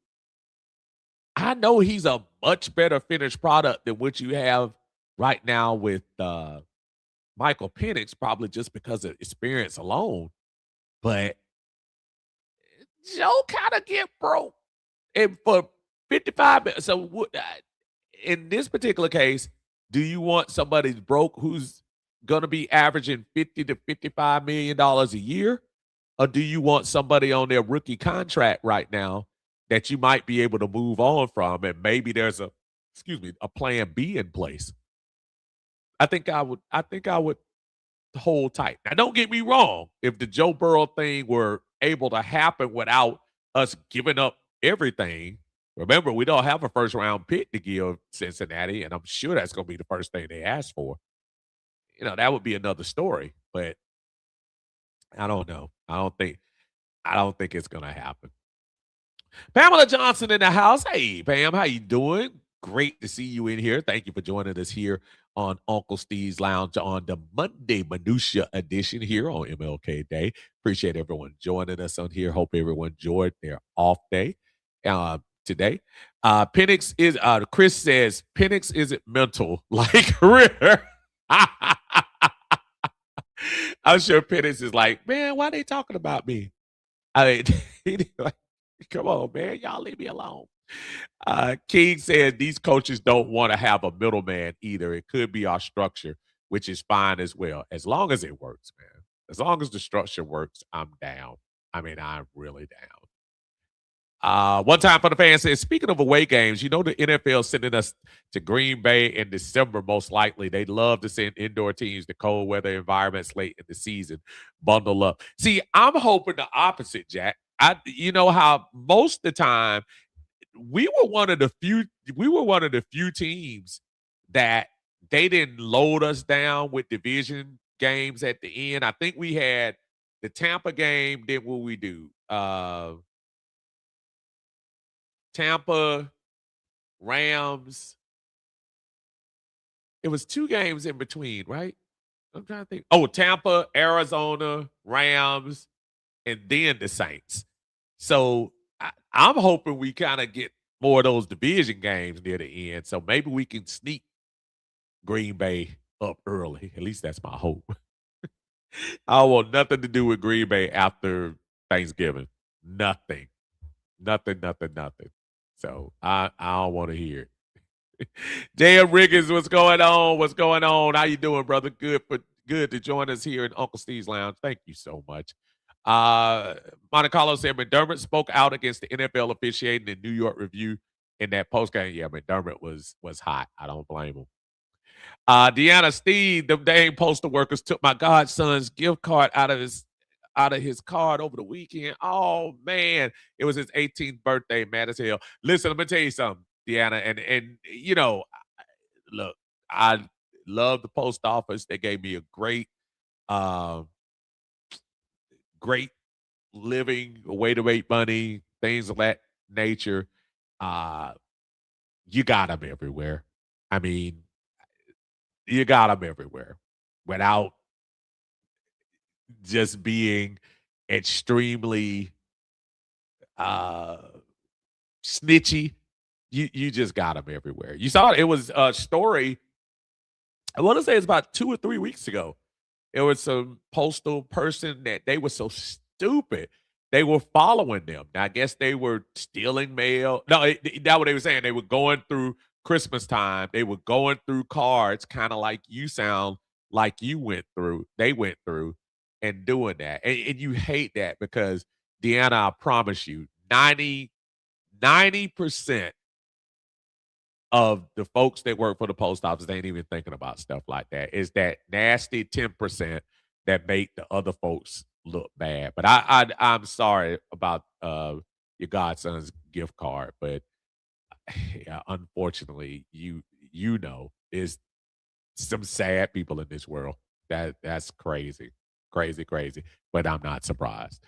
Speaker 1: I know he's a much better finished product than what you have right now with Michael Penix, probably just because of experience alone. But Joe kind of get broke. And for 55 minutes, so in this particular case, do you want somebody broke who's going to be averaging $50 to $55 million a year? Or do you want somebody on their rookie contract right now that you might be able to move on from, and maybe there's a plan B in place? I think I would hold tight. Now, don't get me wrong. If the Joe Burrow thing were able to happen without us giving up everything, remember, we don't have a first round pick to give Cincinnati, and I'm sure that's going to be the first thing they ask for. That would be another story, but I don't know. I don't think it's going to happen. Pamela Johnson in the house. Hey, Pam, how you doing? Great to see you in here. Thank you for joining us here on Uncle Steve's Lounge on the Monday Minutia edition here on MLK Day. Appreciate everyone joining us on here. Hope everyone enjoyed their off day today. Penix is Chris says Penix isn't mental like Ritter. I'm sure Penix is like, man, why they talking about me? I mean, like, come on, man, y'all leave me alone. King says these coaches don't want to have a middleman either. It could be our structure, which is fine as well, as long as it works, man. As long as the structure works, I'm down. I mean, I'm really down. One time for the fans says, speaking of away games, you know the NFL sending us to Green Bay in December, most likely. They'd love to send indoor teams to cold weather environments late in the season. Bundle up. See, I'm hoping the opposite, Jack. You know how most of the time we were one of the few teams that they didn't load us down with division games at the end. I think we had the Tampa game, then what we do? Tampa, Rams. It was 2 games in between, right? I'm trying to think. Oh, Tampa, Arizona, Rams, and then the Saints. So I'm hoping we kind of get more of those division games near the end. So maybe we can sneak Green Bay up early. At least that's my hope. I want nothing to do with Green Bay after Thanksgiving. Nothing. Nothing, nothing, nothing. So I don't want to hear it. JM Riggins, what's going on? What's going on? How you doing, brother? Good to join us here in Uncle Steve's Lounge. Thank you so much. Monte Carlo said McDermott spoke out against the NFL officiating in New York Review in that postgame. Yeah, McDermott was hot. I don't blame him. Deanna Steve, the dang postal workers took my godson's gift card out of his card over the weekend. Oh man, it was his 18th birthday, mad as hell. Listen, let me tell you something, Deanna, and you know, look, I love the post office. They gave me a uh, great living, a way to make money, things of that nature. Uh, you got them everywhere. I mean, you got them everywhere without just being extremely uh snitchy. You just got them everywhere. You saw it was a story, I want to say it's about 2 or 3 weeks ago. It was some postal person that they were so stupid. They were following them. Now, I guess they were stealing mail. No, that's what they were saying. They were going through Christmas time. They were going through cards, kind of like you sound like they went through and doing that. And you hate that because, Deanna, I promise you, 90% of the folks that work for the post office ain't even thinking about stuff like that. It's that nasty 10% that make the other folks look bad. But I'm sorry about your godson's gift card, but yeah, unfortunately, you know, is some sad people in this world. That's crazy. Crazy, crazy. But I'm not surprised.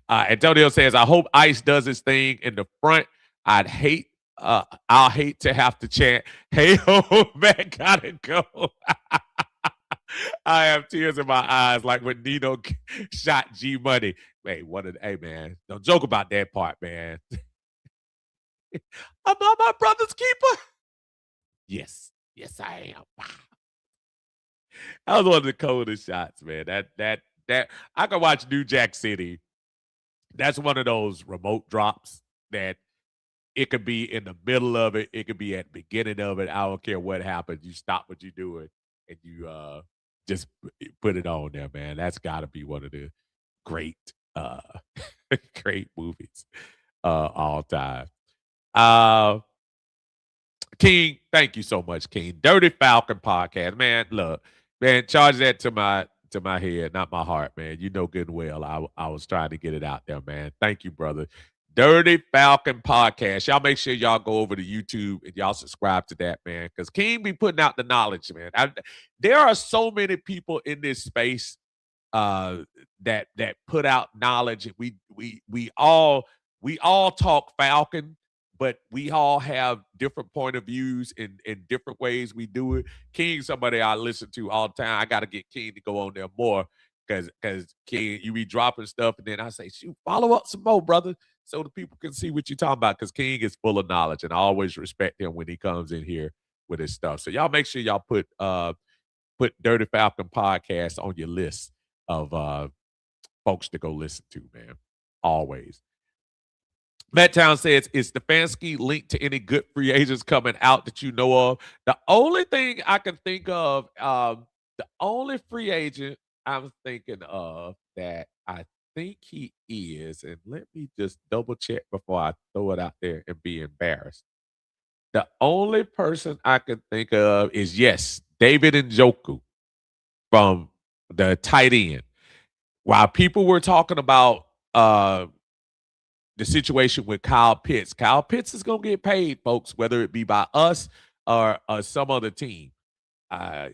Speaker 1: Antonio says, I hope ICE does his thing in the front. I'll hate to have to chant, hey ho, man, gotta go. I have tears in my eyes like when Nino shot G Money. Hey man, don't joke about that part, man. I'm not my brother's keeper. Yes, I am. That was one of the coldest shots, man. That I can watch New Jack City. That's one of those remote drops that it could be in the middle of it. It could be at the beginning of it. I don't care what happens. You stop what you're doing and you just put it on there, man. That's got to be one of the great, great movies all time. King, thank you so much, King. Dirty Falcon podcast, man. Look, man, charge that to my head, not my heart, man. You know good and well. I was trying to get it out there, man. Thank you, brother. Dirty Falcon podcast. Y'all make sure y'all go over to YouTube and y'all subscribe to that, man. Because King be putting out the knowledge, man. There are so many people in this space that put out knowledge. We all talk Falcon, but we all have different point of views in different ways we do it. King, somebody I listen to all the time. I got to get King to go on there more because King, you be dropping stuff, and then I say, shoot, follow up some more, brother, so the people can see what you're talking about. Because King is full of knowledge, and I always respect him when he comes in here with his stuff. So y'all make sure y'all put Dirty Falcon podcast on your list of folks to go listen to, man. Always. Matt Town says, is Stefanski linked to any good free agents coming out that you know of? The only thing I can think of, the only free agent I'm thinking of that I think he this, and let me just double check before I throw it out there and be embarrassed. The only person I can think of is, yes, David Njoku from the tight end. While people were talking about the situation with Kyle Pitts is gonna get paid, folks, whether it be by us or some other team. Uh,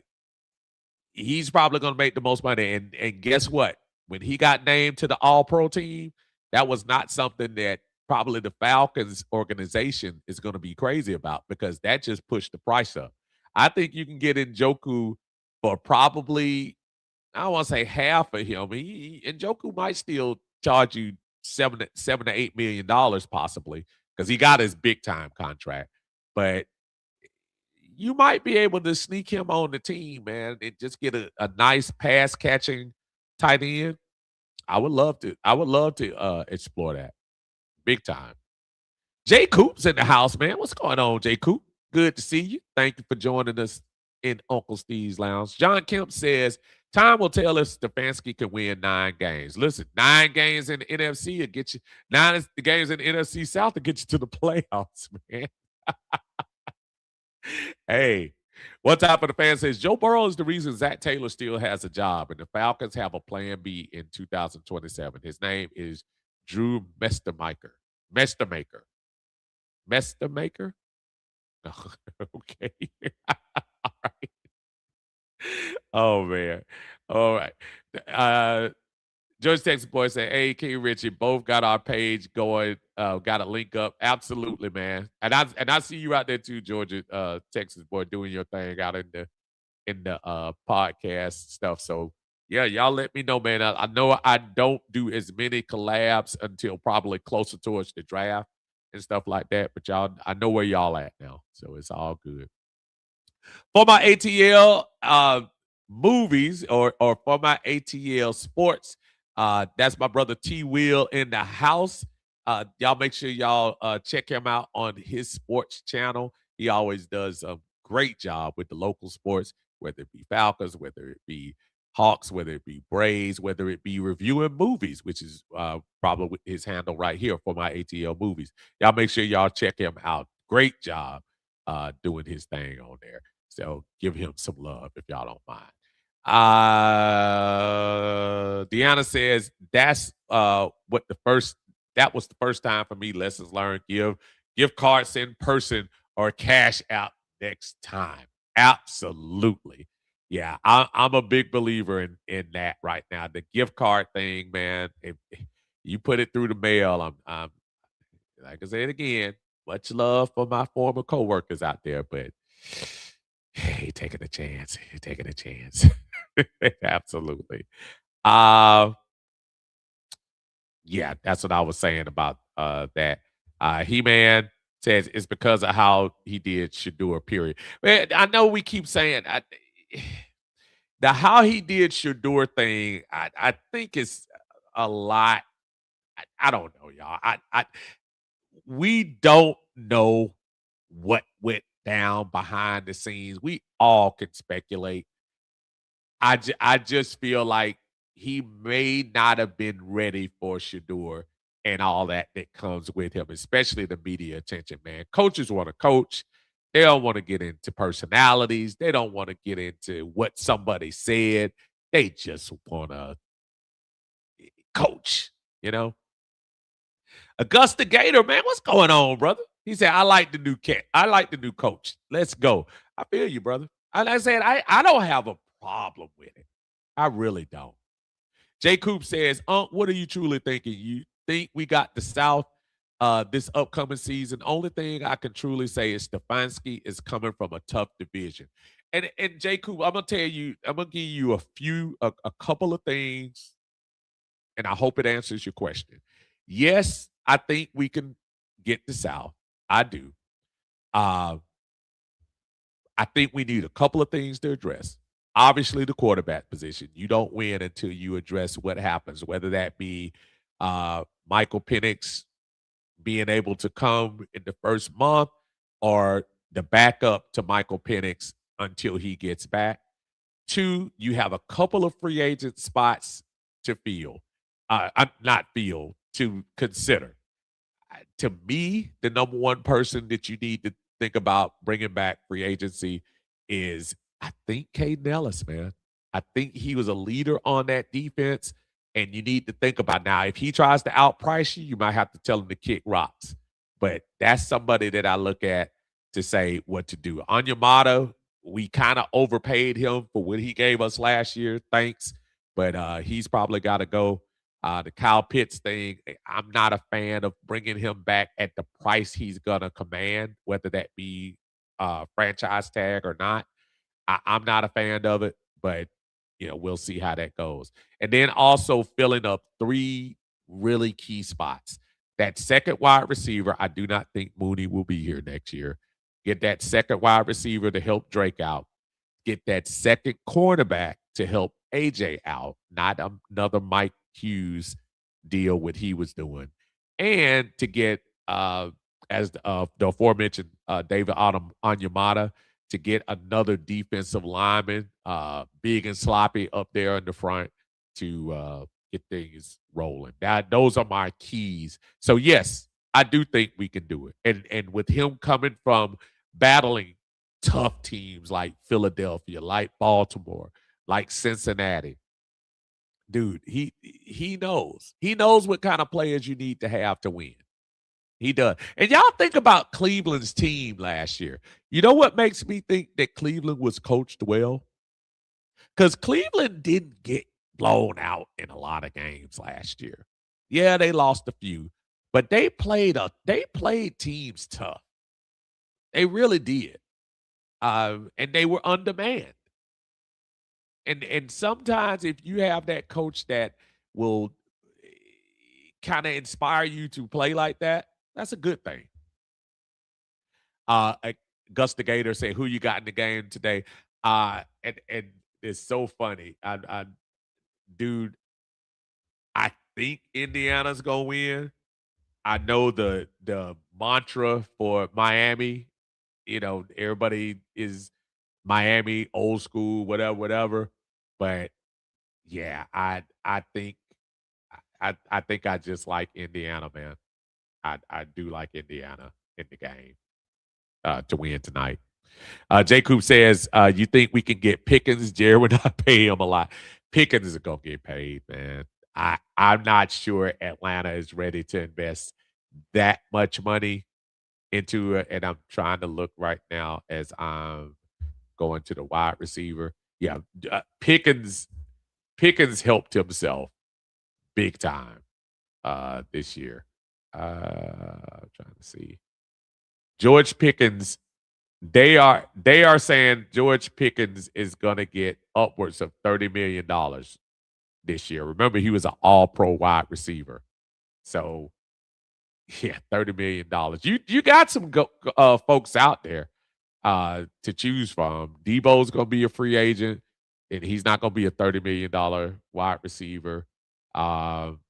Speaker 1: he's probably going to make the most money. And guess what? When he got named to the All Pro team, that was not something that probably the Falcons organization is going to be crazy about because that just pushed the price up. I think you can get Njoku for probably, I don't want to say half of him. Njoku might still charge you seven to $8 million possibly because he got his big time contract, but you might be able to sneak him on the team, man, and just get a nice pass catching tight end. I would love to. I would love to explore that big time. Jay Coop's in the house, man. What's going on, Jay Coop? Good to see you. Thank you for joining us in Uncle Steve's Lounge. John Kemp says, time will tell if Stefanski can win 9 games. Listen, 9 games in the NFC will get you, 9 games in the NFC South to get you to the playoffs, man. Hey, one time for the fan says, Joe Burrow is the reason Zach Taylor still has a job, and the Falcons have a plan B in 2027. His name is Drew Mestermaker. Mestermaker. Mestermaker? Okay. All right. Oh, man. All right. George Texas Boy said, hey, King Richie, both got our page going, got a link up. Absolutely, man. And I see you out there too, Georgia, Texas Boy, doing your thing out in the podcast stuff. So yeah, y'all let me know, man. I know I don't do as many collabs until probably closer towards the draft and stuff like that. But y'all, I know where y'all at now. So it's all good. For my ATL movies or for my ATL sports, that's my brother T Will in the house. Y'all make sure y'all check him out on his sports channel. He always does a great job with the local sports, whether it be Falcons, whether it be Hawks, whether it be Braves, whether it be reviewing movies, which is probably his handle right here for my ATL movies. Y'all make sure y'all check him out. Great job doing his thing on there. So give him some love if y'all don't mind. Deanna says that's that was the first time for me. Lessons learned. Give cards in person or cash out next time. Absolutely. Yeah, I'm a big believer in that right now. The gift card thing, man. If you put it through the mail, I'm like I said again, much love for my former coworkers out there, but hey, taking a chance. Taking a chance. Absolutely. Uh yeah, that's what I was saying about that. He-Man says it's because of how he did Shador, period. Man, I know we keep saying the how he did Shador thing, I think it's a lot. I don't know, y'all. We don't know what went down behind the scenes. We all can speculate. I just feel like he may not have been ready for Shador and all that comes with him, especially the media attention, man. Coaches want to coach. They don't want to get into personalities. They don't want to get into what somebody said. They just want to coach, you know? Augusta Gator, man, what's going on, brother? He said, I like the new cat. I like the new coach. Let's go. I feel you, brother. And I said, I don't have a problem with it. I really don't. Jay Coop says, what are you truly thinking? You think we got the South this upcoming season? Only thing I can truly say is Stefanski is coming from a tough division. And Jay Coop, I'm gonna tell you, I'm gonna give you a couple of things, and I hope it answers your question. Yes, I think we can get the South. I do. Uh, I think we need a couple of things to address. Obviously, the quarterback position. You don't win until you address what happens, whether that be Michael Penix being able to come in the first month or the backup to Michael Penix until he gets back. 2, you have a couple of free agent spots to fill. not feel, to consider. To me, the number one person that you need to think about bringing back free agency is, I think, Caden Ellis, man. I think he was a leader on that defense, and you need to think about now. If he tries to outprice you, you might have to tell him to kick rocks. But that's somebody that I look at to say what to do. Onyemata, we kind of overpaid him for what he gave us last year. Thanks, but he's probably got to go. The Kyle Pitts thing, I'm not a fan of bringing him back at the price he's gonna command, whether that be franchise tag or not. I'm not a fan of it, but we'll see how that goes. And then also filling up three really key spots. That second wide receiver, I do not think Mooney will be here next year. Get that second wide receiver to help Drake out. Get that second cornerback to help AJ out, not another Mike Hughes deal what he was doing, and to get as the aforementioned David Onyemata, to get another defensive lineman, big and sloppy up there in the front to get things rolling. Those are my keys. So yes, I do think we can do it, and with him coming from battling tough teams like Philadelphia, like Baltimore, like Cincinnati, dude, he knows. He knows what kind of players you need to have to win. He does. And y'all think about Cleveland's team last year. You know what makes me think that Cleveland was coached well? Because Cleveland didn't get blown out in a lot of games last year. Yeah, they lost a few, but they played teams tough. They really did. And they were on demand. And sometimes if you have that coach that will kind of inspire you to play like that, that's a good thing. Uh, uh, Gus the Gator said, "Who you got in the game today?" And it's so funny. Dude, I think Indiana's gonna win. I know the mantra for Miami. Everybody is Miami, old school, whatever, whatever. But yeah, I think I think I just like Indiana, man. I do like Indiana in the game to win tonight. Jacob says, you think we can get Pickens? Jerry would not pay him a lot. Pickens is gonna get paid, man. I'm not sure Atlanta is ready to invest that much money into it. And I'm trying to look right now as I'm going to the wide receiver. Yeah, Pickens helped himself big time this year. I'm trying to see. George Pickens, they are saying George Pickens is gonna get upwards of $30 million this year. Remember, he was an all-pro wide receiver. So yeah, $30 million. You got some folks out there to choose from. Debo's gonna be a free agent, and he's not gonna be a $30 million wide receiver. Um,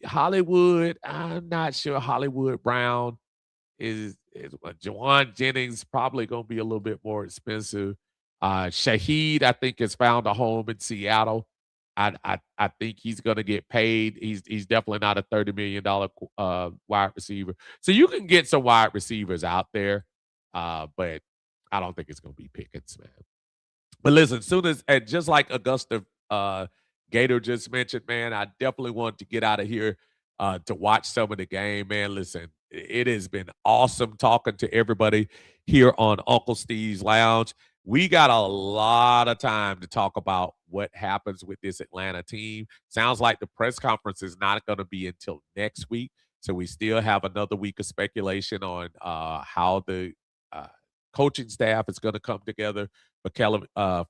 Speaker 1: Hollywood, I'm not sure Hollywood Brown is Jawan Jennings probably gonna be a little bit more expensive. Shaheed, I think, has found a home in Seattle. I think he's gonna get paid. He's definitely not a $30 million wide receiver. So you can get some wide receivers out there, but I don't think it's gonna be Pickens, man. But listen, soon as and just like Augusta Gator just mentioned, man, I definitely want to get out of here to watch some of the game, man. Listen, it has been awesome talking to everybody here on Uncle Steve's Lounge. We got a lot of time to talk about what happens with this Atlanta team. Sounds like the press conference is not going to be until next week. So we still have another week of speculation on how the uh, coaching staff is going to come together for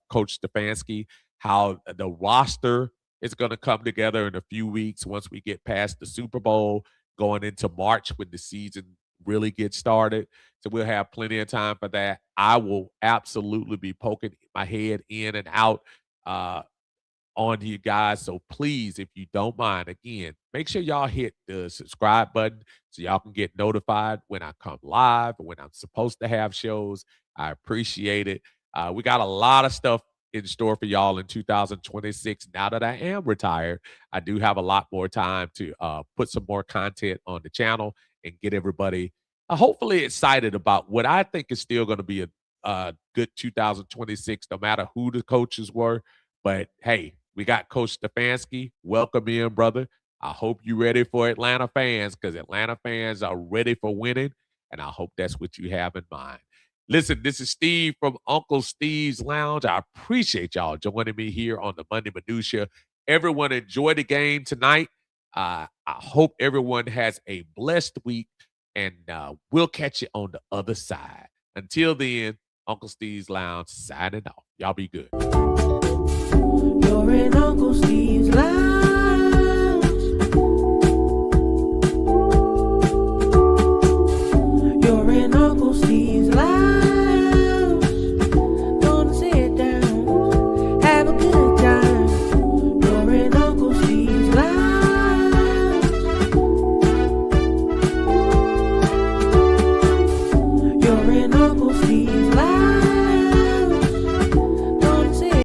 Speaker 1: Coach Stefanski, how the roster is going to come together in a few weeks once we get past the Super Bowl, going into March when the season really gets started. So we'll have plenty of time for that. I will absolutely be poking my head in and out on you guys. So please, if you don't mind, again, make sure y'all hit the subscribe button so y'all can get notified when I come live or when I'm supposed to have shows. I appreciate it. We got a lot of stuff in store for y'all in 2026. Now that I am retired, I do have a lot more time to put some more content on the channel and get everybody hopefully excited about what I think is still going to be a good 2026, no matter who the coaches were. But hey, we got Coach Stefanski. Welcome in, brother. I hope you're ready for Atlanta fans, because Atlanta fans are ready for winning, and I hope that's what you have in mind. Listen, this is Steve from Uncle Steve's Lounge. I appreciate y'all joining me here on the Monday Minutia. Everyone enjoy the game tonight. I hope everyone has a blessed week, and we'll catch you on the other side. Until then, Uncle Steve's Lounge signing off. Y'all be good.
Speaker 2: You're in Uncle Steve's Lounge.